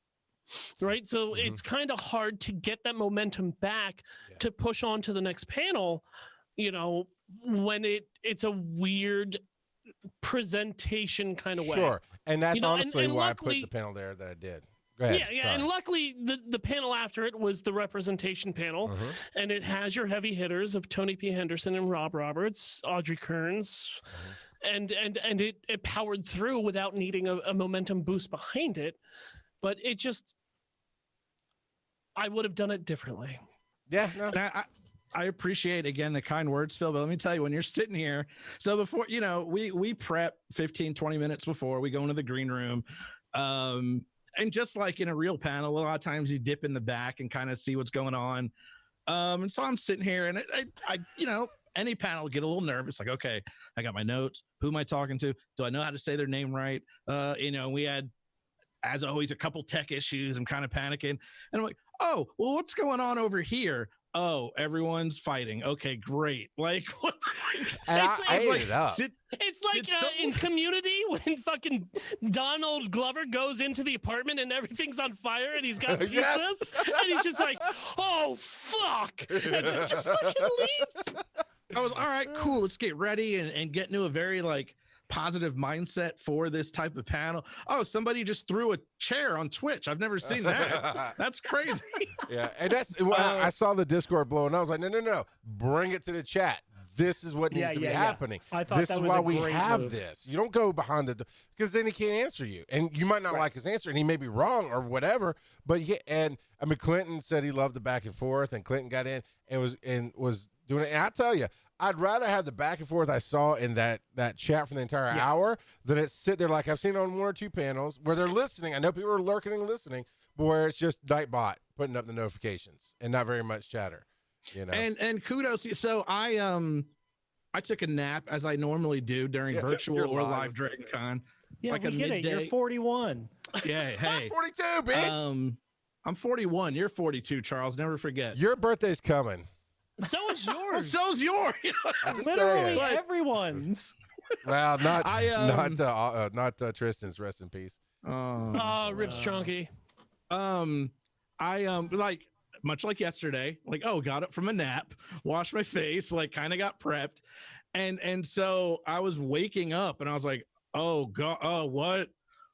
[SPEAKER 1] right? So mm-hmm. It's kind of hard to get that momentum back to push on to the next panel, you know, when it's a weird presentation kind of way.
[SPEAKER 3] Sure. And that's honestly and why luckily, I put the panel there that I did. Go ahead.
[SPEAKER 1] Yeah. Sorry. And luckily the panel after it was the representation panel, mm-hmm. and it has your heavy hitters of Tony P. Henderson and Rob Roberts, Audrey Kearns, mm-hmm. and it powered through without needing a momentum boost behind it. But it just, I would have done it differently.
[SPEAKER 3] Yeah. No.
[SPEAKER 4] I appreciate, again, the kind words, Phil, but let me tell you, when you're sitting here, so before, you know, we prep 15, 20 minutes before we go into the green room. And just like in a real panel, a lot of times you dip in the back and kind of see what's going on. And so I'm sitting here and I you know, any panel get a little nervous. Like, okay, I got my notes. Who am I talking to? Do I know how to say their name right? You know, we had, as always, a couple tech issues. I'm kind of panicking. And I'm like, oh, well, what's going on over here? Oh, everyone's fighting. Okay, great. Like, what?
[SPEAKER 3] I ate it up.
[SPEAKER 1] It's like in Community when fucking Donald Glover goes into the apartment and everything's on fire and he's got pizzas
[SPEAKER 3] Yes.
[SPEAKER 1] and he's just like, oh, fuck. And just fucking leaves.
[SPEAKER 4] I was, all right, cool. Let's get ready and get into a very, like, positive mindset for this type of panel. Oh, somebody just threw a chair on Twitch. I've never seen that. That's crazy.
[SPEAKER 3] Yeah, and that's I saw the Discord blow, and I was like, no, bring it to the chat. This is what needs to be happening.
[SPEAKER 2] I thought
[SPEAKER 3] this
[SPEAKER 2] that
[SPEAKER 3] is
[SPEAKER 2] was
[SPEAKER 3] why
[SPEAKER 2] a
[SPEAKER 3] we
[SPEAKER 2] great
[SPEAKER 3] have
[SPEAKER 2] move.
[SPEAKER 3] this. You don't go behind the, because then he can't answer you, and you might not like his answer, and he may be wrong or whatever. But yeah, and I mean, Clinton said he loved the back and forth, and Clinton got in and was doing it. And I tell you, I'd rather have the back and forth I saw in that chat for the entire hour than it sit there like I've seen on one or two panels where they're listening. I know people are lurking and listening, but where it's just Nightbot putting up the notifications and not very much chatter. You know,
[SPEAKER 4] and kudos. So I took a nap as I normally do during virtual or live DragonCon.
[SPEAKER 2] Yeah,
[SPEAKER 4] like
[SPEAKER 2] we get
[SPEAKER 4] midday.
[SPEAKER 2] it. You're 41.
[SPEAKER 4] Yeah, hey,
[SPEAKER 3] 42, bitch.
[SPEAKER 4] I'm 41. You're 42, Charles. Never forget.
[SPEAKER 3] Your birthday's coming.
[SPEAKER 1] So is yours.
[SPEAKER 4] Well, so's yours.
[SPEAKER 2] Literally everyone's.
[SPEAKER 3] Well, not Tristan's. Rest in peace.
[SPEAKER 1] Rips Chunky.
[SPEAKER 4] Like much like yesterday, like, oh, got up from a nap, washed my face, like kind of got prepped. And so I was waking up and I was like, oh God, oh, what?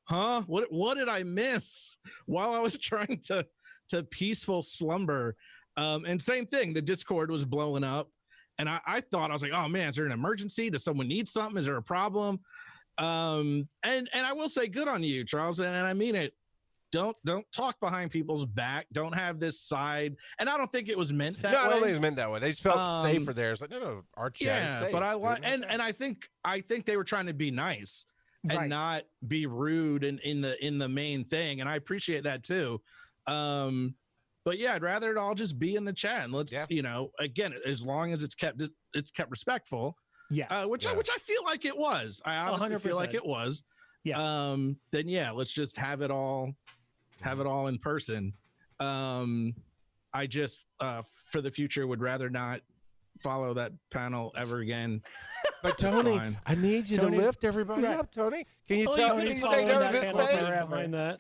[SPEAKER 4] Huh? What did I miss while I was trying to peaceful slumber? And same thing, the Discord was blowing up. And I thought, I was like, oh man, is there an emergency? Does someone need something? Is there a problem? And I will say good on you, Charles. And I mean it. Don't talk behind people's back. Don't have this side. And I don't think it was meant that way.
[SPEAKER 3] No, I don't think it was meant that way. They just felt safer there. It's like, no, our chat is safe.
[SPEAKER 4] But I like, and I think they were trying to be nice and not be rude in the main thing. And I appreciate that too. But yeah, I'd rather it all just be in the chat. And let's, you know, again, as long as it's kept respectful.
[SPEAKER 2] Yes.
[SPEAKER 4] Which I feel like it was. I honestly 100%. Feel like it was.
[SPEAKER 2] Yeah.
[SPEAKER 4] Then yeah, let's just have it all in person. I just for the future would rather not follow that panel ever again.
[SPEAKER 3] But Tony, I need you to lift everybody up, Tony. Can you tell me? Can you say no to this face?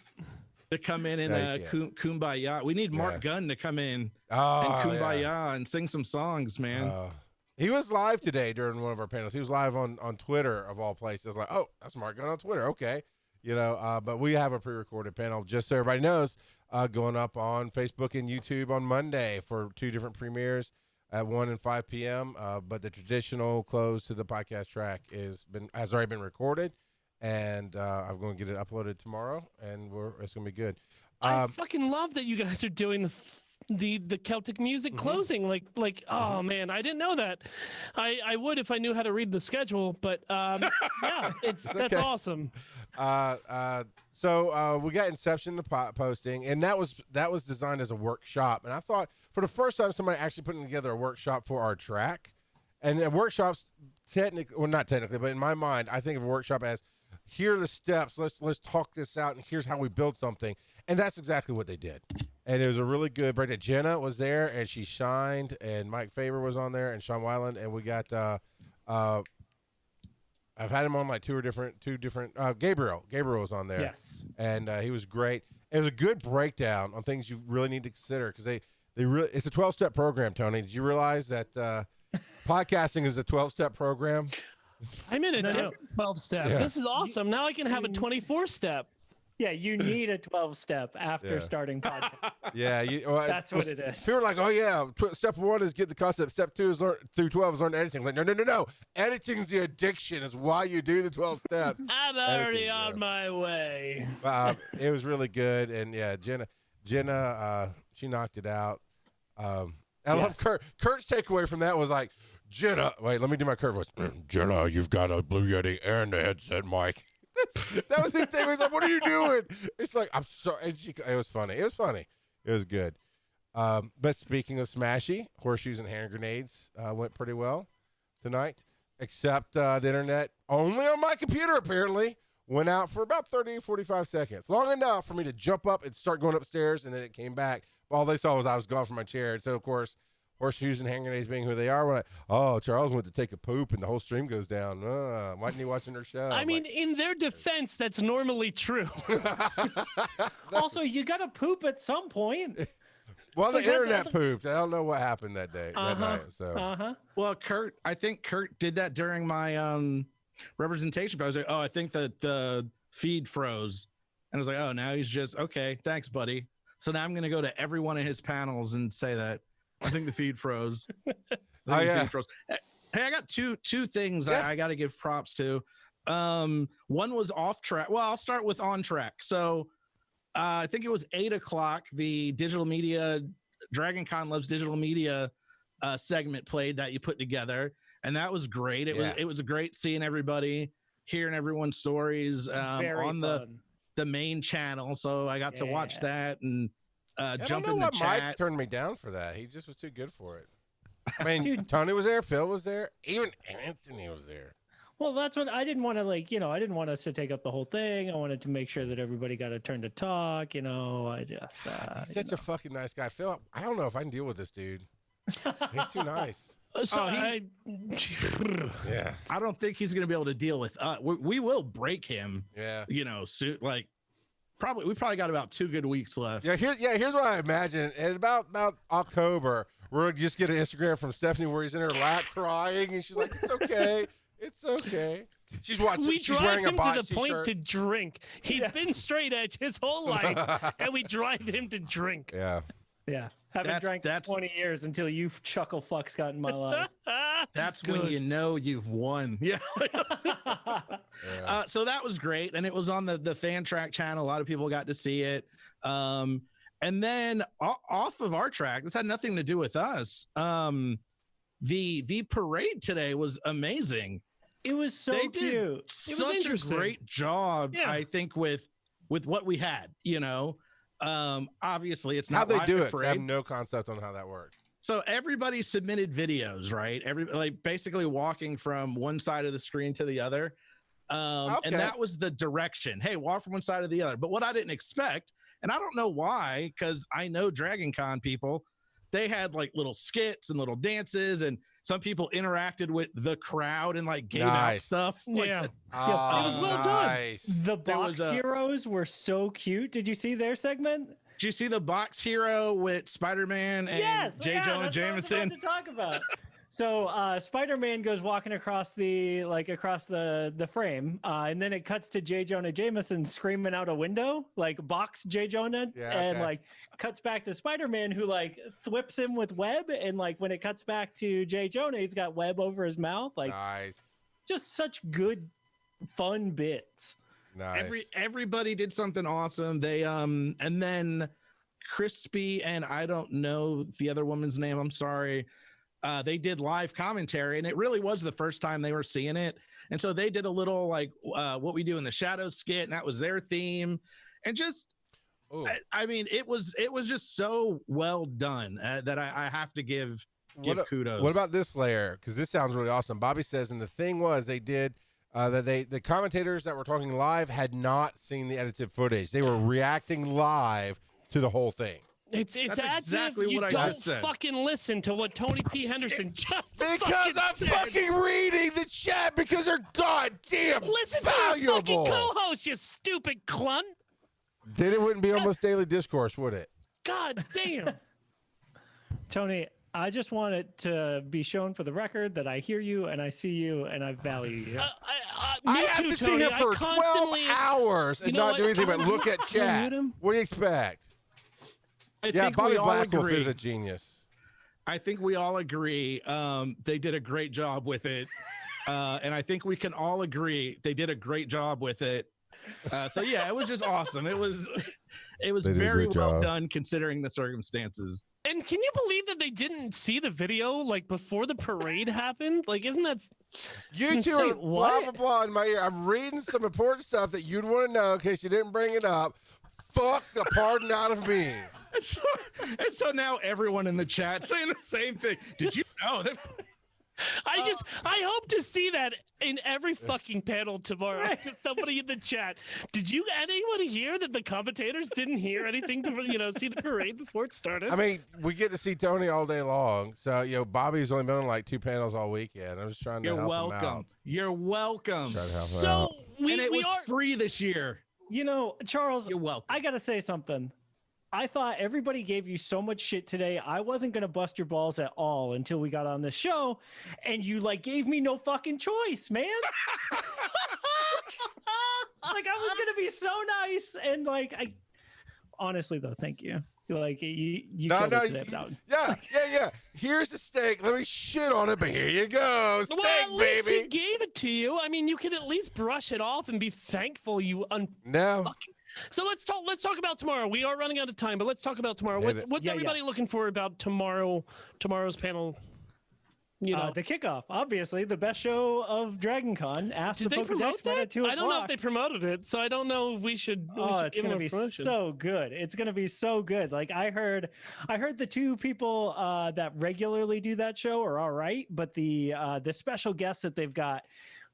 [SPEAKER 4] To come in Kumbaya. We need Mark Gunn to come in and Kumbaya and sing some songs, man.
[SPEAKER 3] He was live today during one of our panels. He was live on Twitter of all places. Like, oh, that's Mark Gunn on Twitter. Okay. You know, but we have a pre-recorded panel, just so everybody knows, going up on Facebook and YouTube on Monday for 2 different premieres at 1 and 5 p.m. But the traditional close to the podcast track has already been recorded, and I'm going to get it uploaded tomorrow, and it's going to be good.
[SPEAKER 1] I fucking love that you guys are doing the Celtic music closing. Like oh man, I didn't know that. I would if I knew how to read the schedule, but yeah, that's awesome.
[SPEAKER 3] So we got Inception the posting, and that was designed as a workshop, and I thought for the first time somebody actually putting together a workshop for our track, and workshops not technically, but in my mind, I think of a workshop as here are the steps. Let's talk this out, and here's how we build something, and that's exactly what they did. And it was a really good breakdown. Jenna was there, and she shined, and Mike Faber was on there, and Sean Weiland, and we got I've had him on like two different. Gabriel was on there. Yes, and he was great. It was a good breakdown on things you really need to consider because it's a 12-step program. Tony, did you realize that podcasting is a 12-step program?
[SPEAKER 1] I'm in a different 12-step. Yeah. This is awesome. Now I can have a 24-step.
[SPEAKER 2] Yeah, you need a 12-step after starting podcast.
[SPEAKER 3] Yeah,
[SPEAKER 2] that's what it is.
[SPEAKER 3] People are like, oh yeah, step 1 is get the concept. Step 2 is learn through 12 is learn editing. Like, no. Editing's the addiction. Is why you do the 12 steps.
[SPEAKER 1] I'm already on my way.
[SPEAKER 3] It was really good, and yeah, Jenna, she knocked it out. I love Kurt. Kurt's takeaway from that was like, Jenna. Wait, let me do my Kurt voice. Jenna, you've got a Blue Yeti and a headset mic. That was his thing. He was like, "What are you doing?" It's like, "I'm sorry." And it was funny. It was good. But speaking of smashy, horseshoes and hand grenades went pretty well tonight. Except the internet, only on my computer apparently, went out for about 30, 45 seconds. Long enough for me to jump up and start going upstairs, and then it came back. All they saw was I was gone from my chair. And so, of course, horseshoes and hand grenades being who they are, we're like, oh, Charles went to take a poop and the whole stream goes down. Why didn't he watching her show?
[SPEAKER 1] I mean, in their defense, that's normally true.
[SPEAKER 2] Also, you got to poop at some point.
[SPEAKER 3] Well, the internet pooped. I don't know what happened that day, that night. So,
[SPEAKER 4] well, I think Kurt did that during my representation. But I was like, oh, I think that the feed froze. And I was like, oh, now he's just, okay, thanks, buddy. So now I'm going to go to every one of his panels and say that. I think the feed froze. Feed froze. Hey, I got two things I got to give props to. One was off track. Well, I'll start with on track. So I think it was 8:00. The digital media, DragonCon Loves Digital Media segment played that you put together, and that was great. It was great seeing everybody, hearing everyone's stories on the main channel. So I got to watch that and. Jump in the chat.
[SPEAKER 3] Mike turned me down for that. He just was too good for it. I mean, dude. Tony was there, Phil was there, even Anthony was there.
[SPEAKER 2] Well, that's what I didn't want to I didn't want us to take up the whole thing. I wanted to make sure that everybody got a turn to talk. I just
[SPEAKER 3] he's such a fucking nice guy, Phil. I don't know if I can deal with this dude. He's too nice.
[SPEAKER 4] I don't think he's gonna be able to deal with us. We will break him.
[SPEAKER 3] Yeah.
[SPEAKER 4] Soon. Like. We probably got about 2 good weeks left.
[SPEAKER 3] Here's what I imagine. At about October, we're gonna just get an Instagram from Stephanie where he's in her lap crying, and she's like, "It's okay, it's okay." She's watching.
[SPEAKER 1] We
[SPEAKER 3] she's
[SPEAKER 1] drive
[SPEAKER 3] wearing
[SPEAKER 1] him
[SPEAKER 3] a box
[SPEAKER 1] to the point to drink. He's been straight edge his whole life, and we drive him to drink.
[SPEAKER 3] Yeah.
[SPEAKER 2] Yeah. Haven't drank for 20 years until you chuckle fucks got in my life.
[SPEAKER 4] That's when you know you've won. Yeah. So that was great. And it was on the fan track channel. A lot of people got to see it. And then off of our track, this had nothing to do with us. The parade today was amazing.
[SPEAKER 2] It was so cute. It was
[SPEAKER 4] such a great job, I think, with what we had, obviously it's not
[SPEAKER 3] how they do it.
[SPEAKER 4] Parade.
[SPEAKER 3] I have no concept on how that works.
[SPEAKER 4] So everybody submitted videos, right? Basically walking from one side of the screen to the other. And that was the direction. Hey, walk from one side to the other. But what I didn't expect, and I don't know why, because I know DragonCon people, they had like little skits and little dances, and some people interacted with the crowd and like gave out stuff.
[SPEAKER 1] It was well done.
[SPEAKER 2] The box heroes were so cute. Did you see their segment?
[SPEAKER 4] Did you see the box hero with Spider-Man and J. Jonah Jameson?
[SPEAKER 2] What I was about to talk about. So Spider-Man goes walking across the frame, and then it cuts to J. Jonah Jameson screaming out a window, like box J. Jonah, and cuts back to Spider-Man who thwips him with web, and when it cuts back to J. Jonah, he's got web over his mouth, nice. Just such good fun bits.
[SPEAKER 3] Nice.
[SPEAKER 4] Everybody did something awesome. They and then Crispy and I don't know the other woman's name. I'm sorry. They did live commentary, and it really was the first time they were seeing it. And so they did a little like what we do in the Shadows skit, and that was their theme. And just, I mean, it was just so well done that I have to give kudos.
[SPEAKER 3] What about this layer? Because this sounds really awesome. Bobby says, and the thing was, they did that. The commentators that were talking live had not seen the edited footage. They were reacting live to the whole thing.
[SPEAKER 1] It's
[SPEAKER 4] exactly
[SPEAKER 1] as if
[SPEAKER 4] what
[SPEAKER 1] you
[SPEAKER 4] I
[SPEAKER 1] don't
[SPEAKER 4] just said.
[SPEAKER 1] fucking listen to what Tony P. Henderson just
[SPEAKER 3] Because I'm fucking reading the chat because they're goddamn
[SPEAKER 1] listen
[SPEAKER 3] valuable.
[SPEAKER 1] to your fucking co-host, you stupid clunt.
[SPEAKER 3] Then it wouldn't be almost daily discourse, would it?
[SPEAKER 1] God damn.
[SPEAKER 2] Tony, I just want it to be shown for the record that I hear you and I see you and I value you.
[SPEAKER 3] I have to sit here for 12 hours and not do anything but look at chat. What do you expect?
[SPEAKER 4] I think
[SPEAKER 3] Bobby
[SPEAKER 4] we all
[SPEAKER 3] Blackwolf
[SPEAKER 4] agree.
[SPEAKER 3] is a genius.
[SPEAKER 4] I think we all agree they did a great job with it. And I think we can all agree they did a great job with it. So yeah, it was just awesome. It was very well done considering the circumstances.
[SPEAKER 1] And can you believe that they didn't see the video like before the parade happened? Like, isn't that
[SPEAKER 3] You two are blah, blah, blah in my ear. I'm reading some important stuff that you'd want to know in case you didn't bring it up. Fuck the pardon out of me.
[SPEAKER 4] And so now everyone in the chat saying the same thing. Did you know that?
[SPEAKER 1] I hope to see that in every fucking panel tomorrow. Just somebody in the chat. Did anyone hear that the commentators didn't hear anything to see the parade before it started?
[SPEAKER 3] I mean, we get to see Tony all day long. So, Bobby's only been on like 2 panels all weekend. I'm just trying to help him out.
[SPEAKER 4] You're welcome.
[SPEAKER 1] So
[SPEAKER 4] it was free this year.
[SPEAKER 2] Charles,
[SPEAKER 4] you're welcome.
[SPEAKER 2] I got to say something. I thought everybody gave you so much shit today. I wasn't going to bust your balls at all until we got on the show. And you gave me no fucking choice, man. I was going to be so nice. And honestly though, thank you. You killed it today.
[SPEAKER 3] Yeah. Here's the steak. Let me shit on it, but here you go. Steak,
[SPEAKER 1] well, at least
[SPEAKER 3] baby.
[SPEAKER 1] he gave it to you. I mean, you can at least brush it off and be thankful you
[SPEAKER 3] No.
[SPEAKER 1] So let's talk about tomorrow. We are running out of time, but let's talk about tomorrow. What's everybody looking for about tomorrow's panel?
[SPEAKER 2] The kickoff, obviously the best show of DragonCon. Ask the Pokedex at 2 o'clock.
[SPEAKER 1] I don't know if they promoted it, so I don't know if we should.
[SPEAKER 2] It's going to be so good. It's going to be so good. I heard the 2 people that regularly do that show are all right, but the special guest that they've got.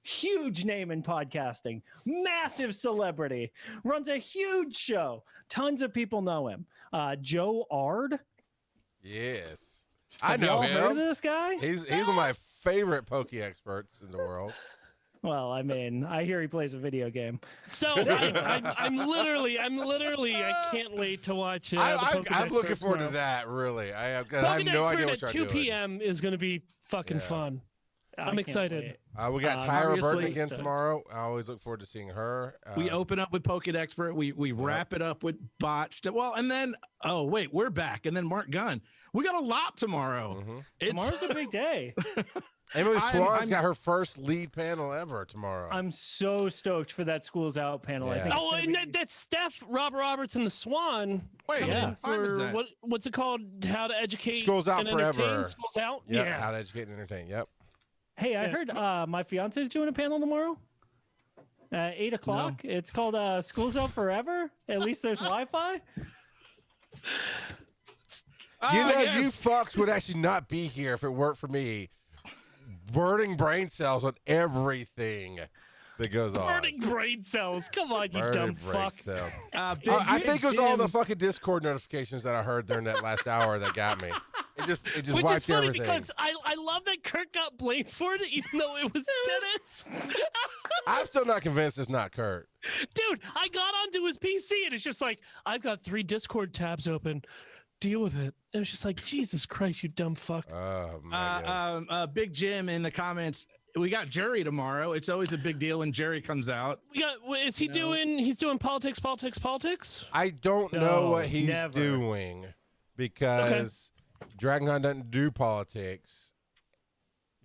[SPEAKER 2] Huge name in podcasting, massive celebrity, runs a huge show. Tons of people know him. Joe Ard.
[SPEAKER 3] Yes. I know him.
[SPEAKER 2] Heard of this guy?
[SPEAKER 3] He's one of my favorite Poke experts in the world.
[SPEAKER 2] Well, I mean, I hear he plays a video game.
[SPEAKER 1] So I'm literally, I can't wait to watch.
[SPEAKER 3] I'm looking forward to that. Really, I have no idea what you're doing.
[SPEAKER 1] 2 p.m. is going to be fucking fun. I'm excited.
[SPEAKER 3] We got Tyra Burton again tomorrow. I always look forward to seeing her.
[SPEAKER 4] We open up with Pokédexpert. We wrap it up with Botched. Well, and then we're back. And then Mark Gunn. We got a lot tomorrow.
[SPEAKER 3] Mm-hmm.
[SPEAKER 2] Tomorrow's a big day.
[SPEAKER 3] Emily Swan's got her first lead panel ever tomorrow.
[SPEAKER 2] I'm so stoked for that Schools Out panel.
[SPEAKER 3] Yeah.
[SPEAKER 2] I think
[SPEAKER 1] that's Steph, Rob Roberts, and the Swan.
[SPEAKER 4] Wait,
[SPEAKER 1] for what's it called? How to educate
[SPEAKER 3] Schools Out
[SPEAKER 1] and
[SPEAKER 3] forever.
[SPEAKER 1] Entertain. Schools Out.
[SPEAKER 3] Yep, yeah. How to educate and entertain. Yep.
[SPEAKER 2] Hey, I heard my fiance's doing a panel tomorrow at 8 o'clock. No. It's called Schools Out Forever. At least there's Wi-Fi.
[SPEAKER 3] You fucks would actually not be here if it weren't for me burning brain cells on everything that goes on.
[SPEAKER 1] Burning brain cells. Come on, you dumb fuck.
[SPEAKER 3] I think it was all the fucking Discord notifications that I heard during that last hour that got me. It just
[SPEAKER 1] Which
[SPEAKER 3] wiped
[SPEAKER 1] is funny
[SPEAKER 3] everything.
[SPEAKER 1] because I love that Kurt got blamed for it, even though it was Dennis.
[SPEAKER 3] I'm still not convinced it's not Kurt.
[SPEAKER 1] Dude, I got onto his PC and it's just like, I've got 3 Discord tabs open. Deal with it. And it's just like, Jesus Christ, you dumb fuck.
[SPEAKER 4] Big Jim in the comments. We got Jerry tomorrow. It's always a big deal when Jerry comes out.
[SPEAKER 1] Is he doing? He's doing politics.
[SPEAKER 3] I don't know what he's doing because DragonCon doesn't do politics.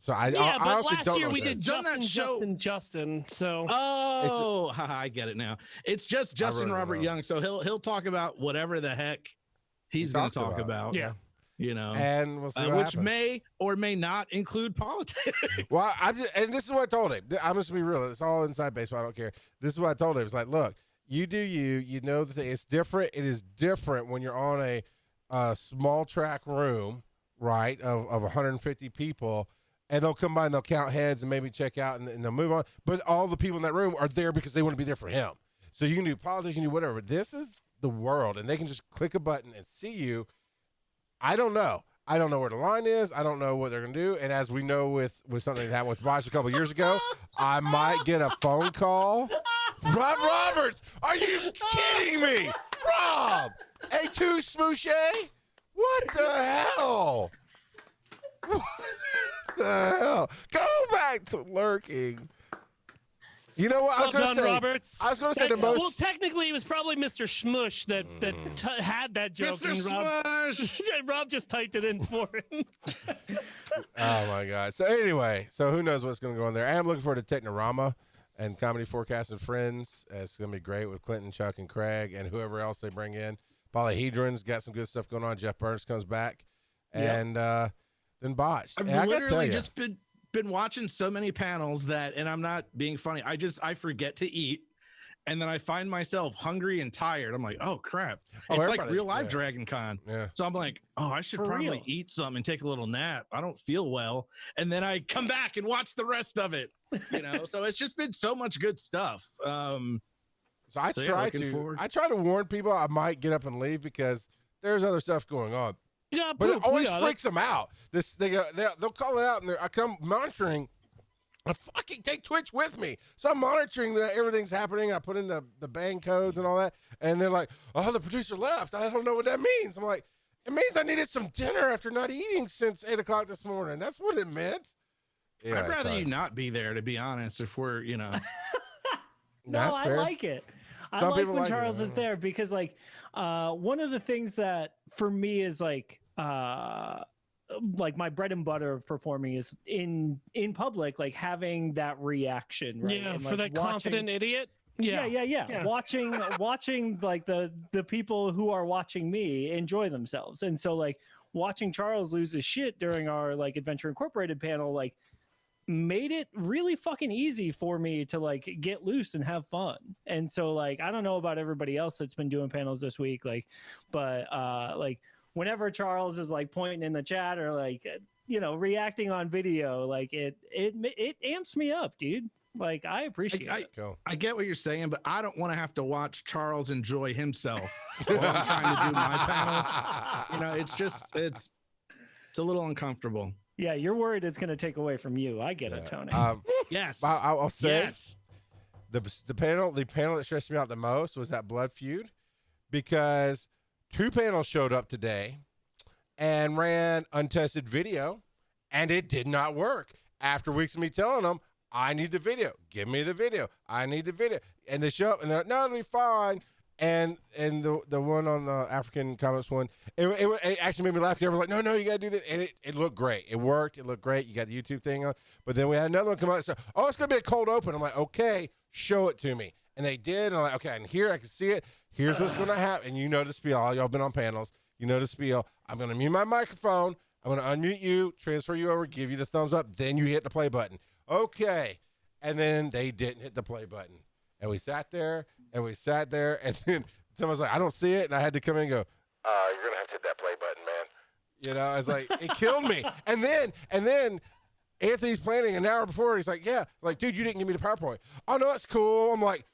[SPEAKER 3] So I
[SPEAKER 1] but
[SPEAKER 3] honestly
[SPEAKER 1] last
[SPEAKER 3] don't
[SPEAKER 1] year
[SPEAKER 3] know
[SPEAKER 1] we
[SPEAKER 3] if
[SPEAKER 1] did
[SPEAKER 3] that's-
[SPEAKER 1] Justin. So
[SPEAKER 4] Oh, I get it now. It's just Justin
[SPEAKER 3] really
[SPEAKER 4] Robert
[SPEAKER 3] don't know.
[SPEAKER 4] Young, so he'll talk about whatever the heck he's going to
[SPEAKER 3] talks
[SPEAKER 4] talk about.
[SPEAKER 1] yeah.
[SPEAKER 4] You know,
[SPEAKER 3] and we'll see what
[SPEAKER 4] which
[SPEAKER 3] happens.
[SPEAKER 4] may or may not include politics.
[SPEAKER 3] Well, and this is what I told him. I'm just gonna be real. It's all inside baseball. I don't care. This is what I told him. It's like, look, you do you. You know the thing. It's different. It is different when you're on a small track room, right, of 150 people, and they'll come by and they'll count heads and maybe check out and they'll move on. But all the people in that room are there because they want to be there for him. So you can do politics, you can do whatever. But this is the world, and they can just click a button and see you. I don't know. I don't know where the line is. I don't know what they're going to do. And as we know with something that happened with Bosch a couple years ago, I might get a phone call. Rob Roberts, are you kidding me? Rob, A2 Smooche? What the hell? What the hell? Go back to lurking. You know what? I was going to say.
[SPEAKER 1] Roberts.
[SPEAKER 3] I was going to say the most.
[SPEAKER 1] Well, technically, it was probably Mr. Schmush that had that joke.
[SPEAKER 4] Mr.
[SPEAKER 1] And Rob,
[SPEAKER 4] Smush!
[SPEAKER 1] Rob just typed it in for him.
[SPEAKER 3] Oh my God. So anyway, who knows what's going to go on there? I am looking forward to Technorama and Comedy Forecast and Friends. It's going to be great with Clinton, Chuck, and Craig, and whoever else they bring in. Polyhedron's got some good stuff going on. Jeff Burns comes back, and then Botched.
[SPEAKER 4] I've
[SPEAKER 3] And
[SPEAKER 4] literally just been watching so many panels that, and I'm not being funny, I forget to eat, and then I find myself hungry and tired. I'm like, oh crap, it's like real life DragonCon.
[SPEAKER 3] Yeah.
[SPEAKER 4] So I'm like, oh, I should probably eat something and take a little nap. I don't feel well, and then I come back and watch the rest of it. You know, so it's just been so much good stuff.
[SPEAKER 3] So I try to warn people I might get up and leave because there's other stuff going on.
[SPEAKER 1] Yeah,
[SPEAKER 3] but it always freaks them out. They'll call it out, and I come monitoring. I fucking take Twitch with me, so I'm monitoring that everything's happening. I put in the bang codes and all that, and they're like, "Oh, the producer left. I don't know what that means." I'm like, "It means I needed some dinner after not eating since 8 o'clock this morning." That's what it meant. Anyway,
[SPEAKER 4] I'd rather you not be there, to be honest. If we're, you know,
[SPEAKER 2] no, I like it. I like when Charles is there because, like, one of the things that for me is like my bread and butter of performing is in public, like having that reaction, right?
[SPEAKER 1] Yeah,
[SPEAKER 2] and,
[SPEAKER 1] for
[SPEAKER 2] like,
[SPEAKER 1] that confident idiot. Yeah. Watching like the people who are watching me enjoy themselves, and so like watching Charles lose his shit during our like Adventure Incorporated panel, like made it really fucking easy for me to like get loose and have fun. And so like I don't know about everybody else that's been doing panels this week, like, but like whenever Charles is like pointing in the chat or like, you know, reacting on video, like it amps me up, dude. Like I appreciate it.
[SPEAKER 4] I get what you're saying, but I don't want to have to watch Charles enjoy himself while I'm trying to do my panel. You know, it's a little uncomfortable.
[SPEAKER 2] Yeah, you're worried it's going to take away from you. I get it, Tony.
[SPEAKER 4] Yes.
[SPEAKER 3] I'll say the panel that stressed me out the most was that Blood Feud, because 2 panels showed up today and ran untested video, and it did not work. After weeks of me telling them, I need the video. Give me the video. I need the video. And they show up, and they're like, no, it'll be fine. And the one on the African Comics one, it actually made me laugh. They were like, no, you got to do this. And it looked great. It worked. It looked great. You got the YouTube thing on. But then we had another one come out and say, oh, it's going to be a cold open. I'm like, okay, show it to me. And they did. And I'm like, okay, and here I can see it. Here's what's going to happen. And you know the spiel. All y'all been on panels. You know the spiel. I'm going to mute my microphone. I'm going to unmute you, transfer you over, give you the thumbs up. Then you hit the play button. Okay. And then they didn't hit the play button. And we sat there, and then someone was like, I don't see it. And I had to come in and go, you're going to have to hit that play button, man. You know, I was like, it killed me. And then Anthony's planning an hour before. He's like, yeah. Like, dude, you didn't give me the PowerPoint. Oh, no, that's cool. I'm like,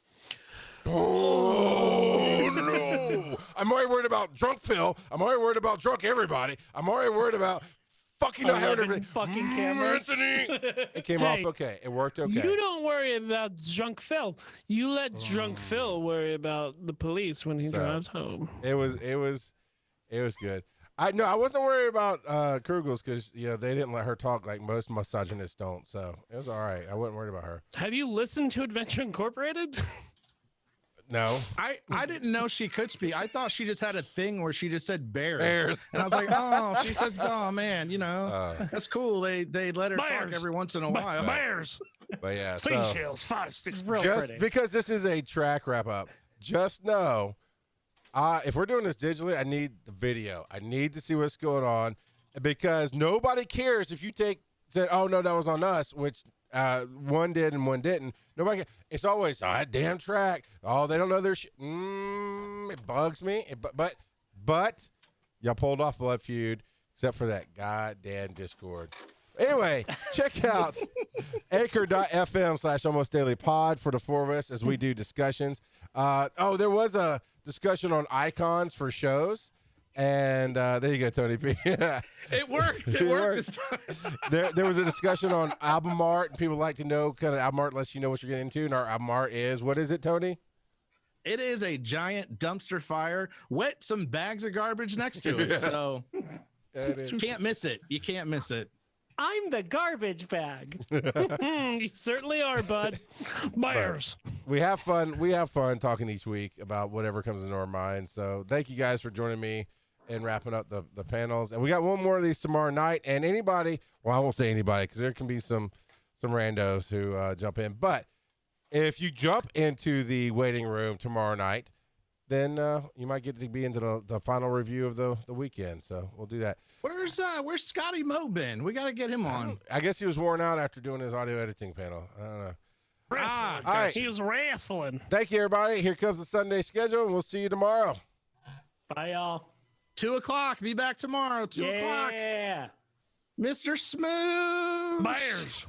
[SPEAKER 3] oh, no. I'm already worried about drunk Phil. I'm already worried about drunk everybody. I'm already worried about fucking not having everything.
[SPEAKER 2] Fucking cameras.
[SPEAKER 3] It came off okay. It worked okay.
[SPEAKER 1] You don't worry about drunk Phil. You let drunk Phil worry about the police when he drives home.
[SPEAKER 3] It was good. I wasn't worried about Krugels because they didn't let her talk like most misogynists don't. So it was all right. I wasn't worried about her.
[SPEAKER 1] Have you listened to Adventure Incorporated?
[SPEAKER 3] No.
[SPEAKER 4] I didn't know she could speak. I thought she just had a thing where she just said bears.
[SPEAKER 3] Bears.
[SPEAKER 4] And I was like, oh, she says, oh man, that's cool. They let her talk
[SPEAKER 1] Bears.
[SPEAKER 4] every once in a while.
[SPEAKER 1] Bears,
[SPEAKER 3] But yeah, so
[SPEAKER 1] seashells, 5, 6.
[SPEAKER 2] Real
[SPEAKER 3] just
[SPEAKER 2] pretty.
[SPEAKER 3] because this is a track wrap up, just know, if we're doing this digitally, I need the video. I need to see what's going on, because nobody cares if you said, oh no, that was on us, which one did and one didn't. Nobody. It's always that damn track. Oh, they don't know their shit. It bugs me. But y'all pulled off Blood Feud, except for that goddamn Discord. Anyway, check out anchor.fm/almostdailypod for the four of us as we do discussions. There was a discussion on icons for shows. And there you go, Tony P.
[SPEAKER 4] It worked. It worked this time.
[SPEAKER 3] There was a discussion on album art, and people like to know kind of album art unless you know what you're getting into. And our album art is, what is it, Tony?
[SPEAKER 4] It is a giant dumpster fire. Wet some bags of garbage next to it. So you can't miss it. You can't miss it.
[SPEAKER 2] I'm the garbage bag.
[SPEAKER 1] You certainly are, bud. Bears.
[SPEAKER 3] We have fun. We have fun talking each week about whatever comes into our minds. So thank you guys for joining me and wrapping up the panels. And we got one more of these tomorrow night. And anybody, well, I won't say anybody because there can be some randos who jump in. But if you jump into the waiting room tomorrow night, then you might get to be into the final review of the weekend. So we'll do that.
[SPEAKER 4] Where's Scotty Mo been? We got to get him on.
[SPEAKER 3] I guess he was worn out after doing his audio editing panel. I don't know.
[SPEAKER 1] Wrestling.
[SPEAKER 3] all right.
[SPEAKER 1] He was wrestling.
[SPEAKER 3] Thank you, everybody. Here comes the Sunday schedule, and we'll see you tomorrow.
[SPEAKER 2] Bye, y'all.
[SPEAKER 4] 2:00. Be back tomorrow. 2:00.
[SPEAKER 2] Yeah.
[SPEAKER 4] Mr. Smooth.
[SPEAKER 1] Bears.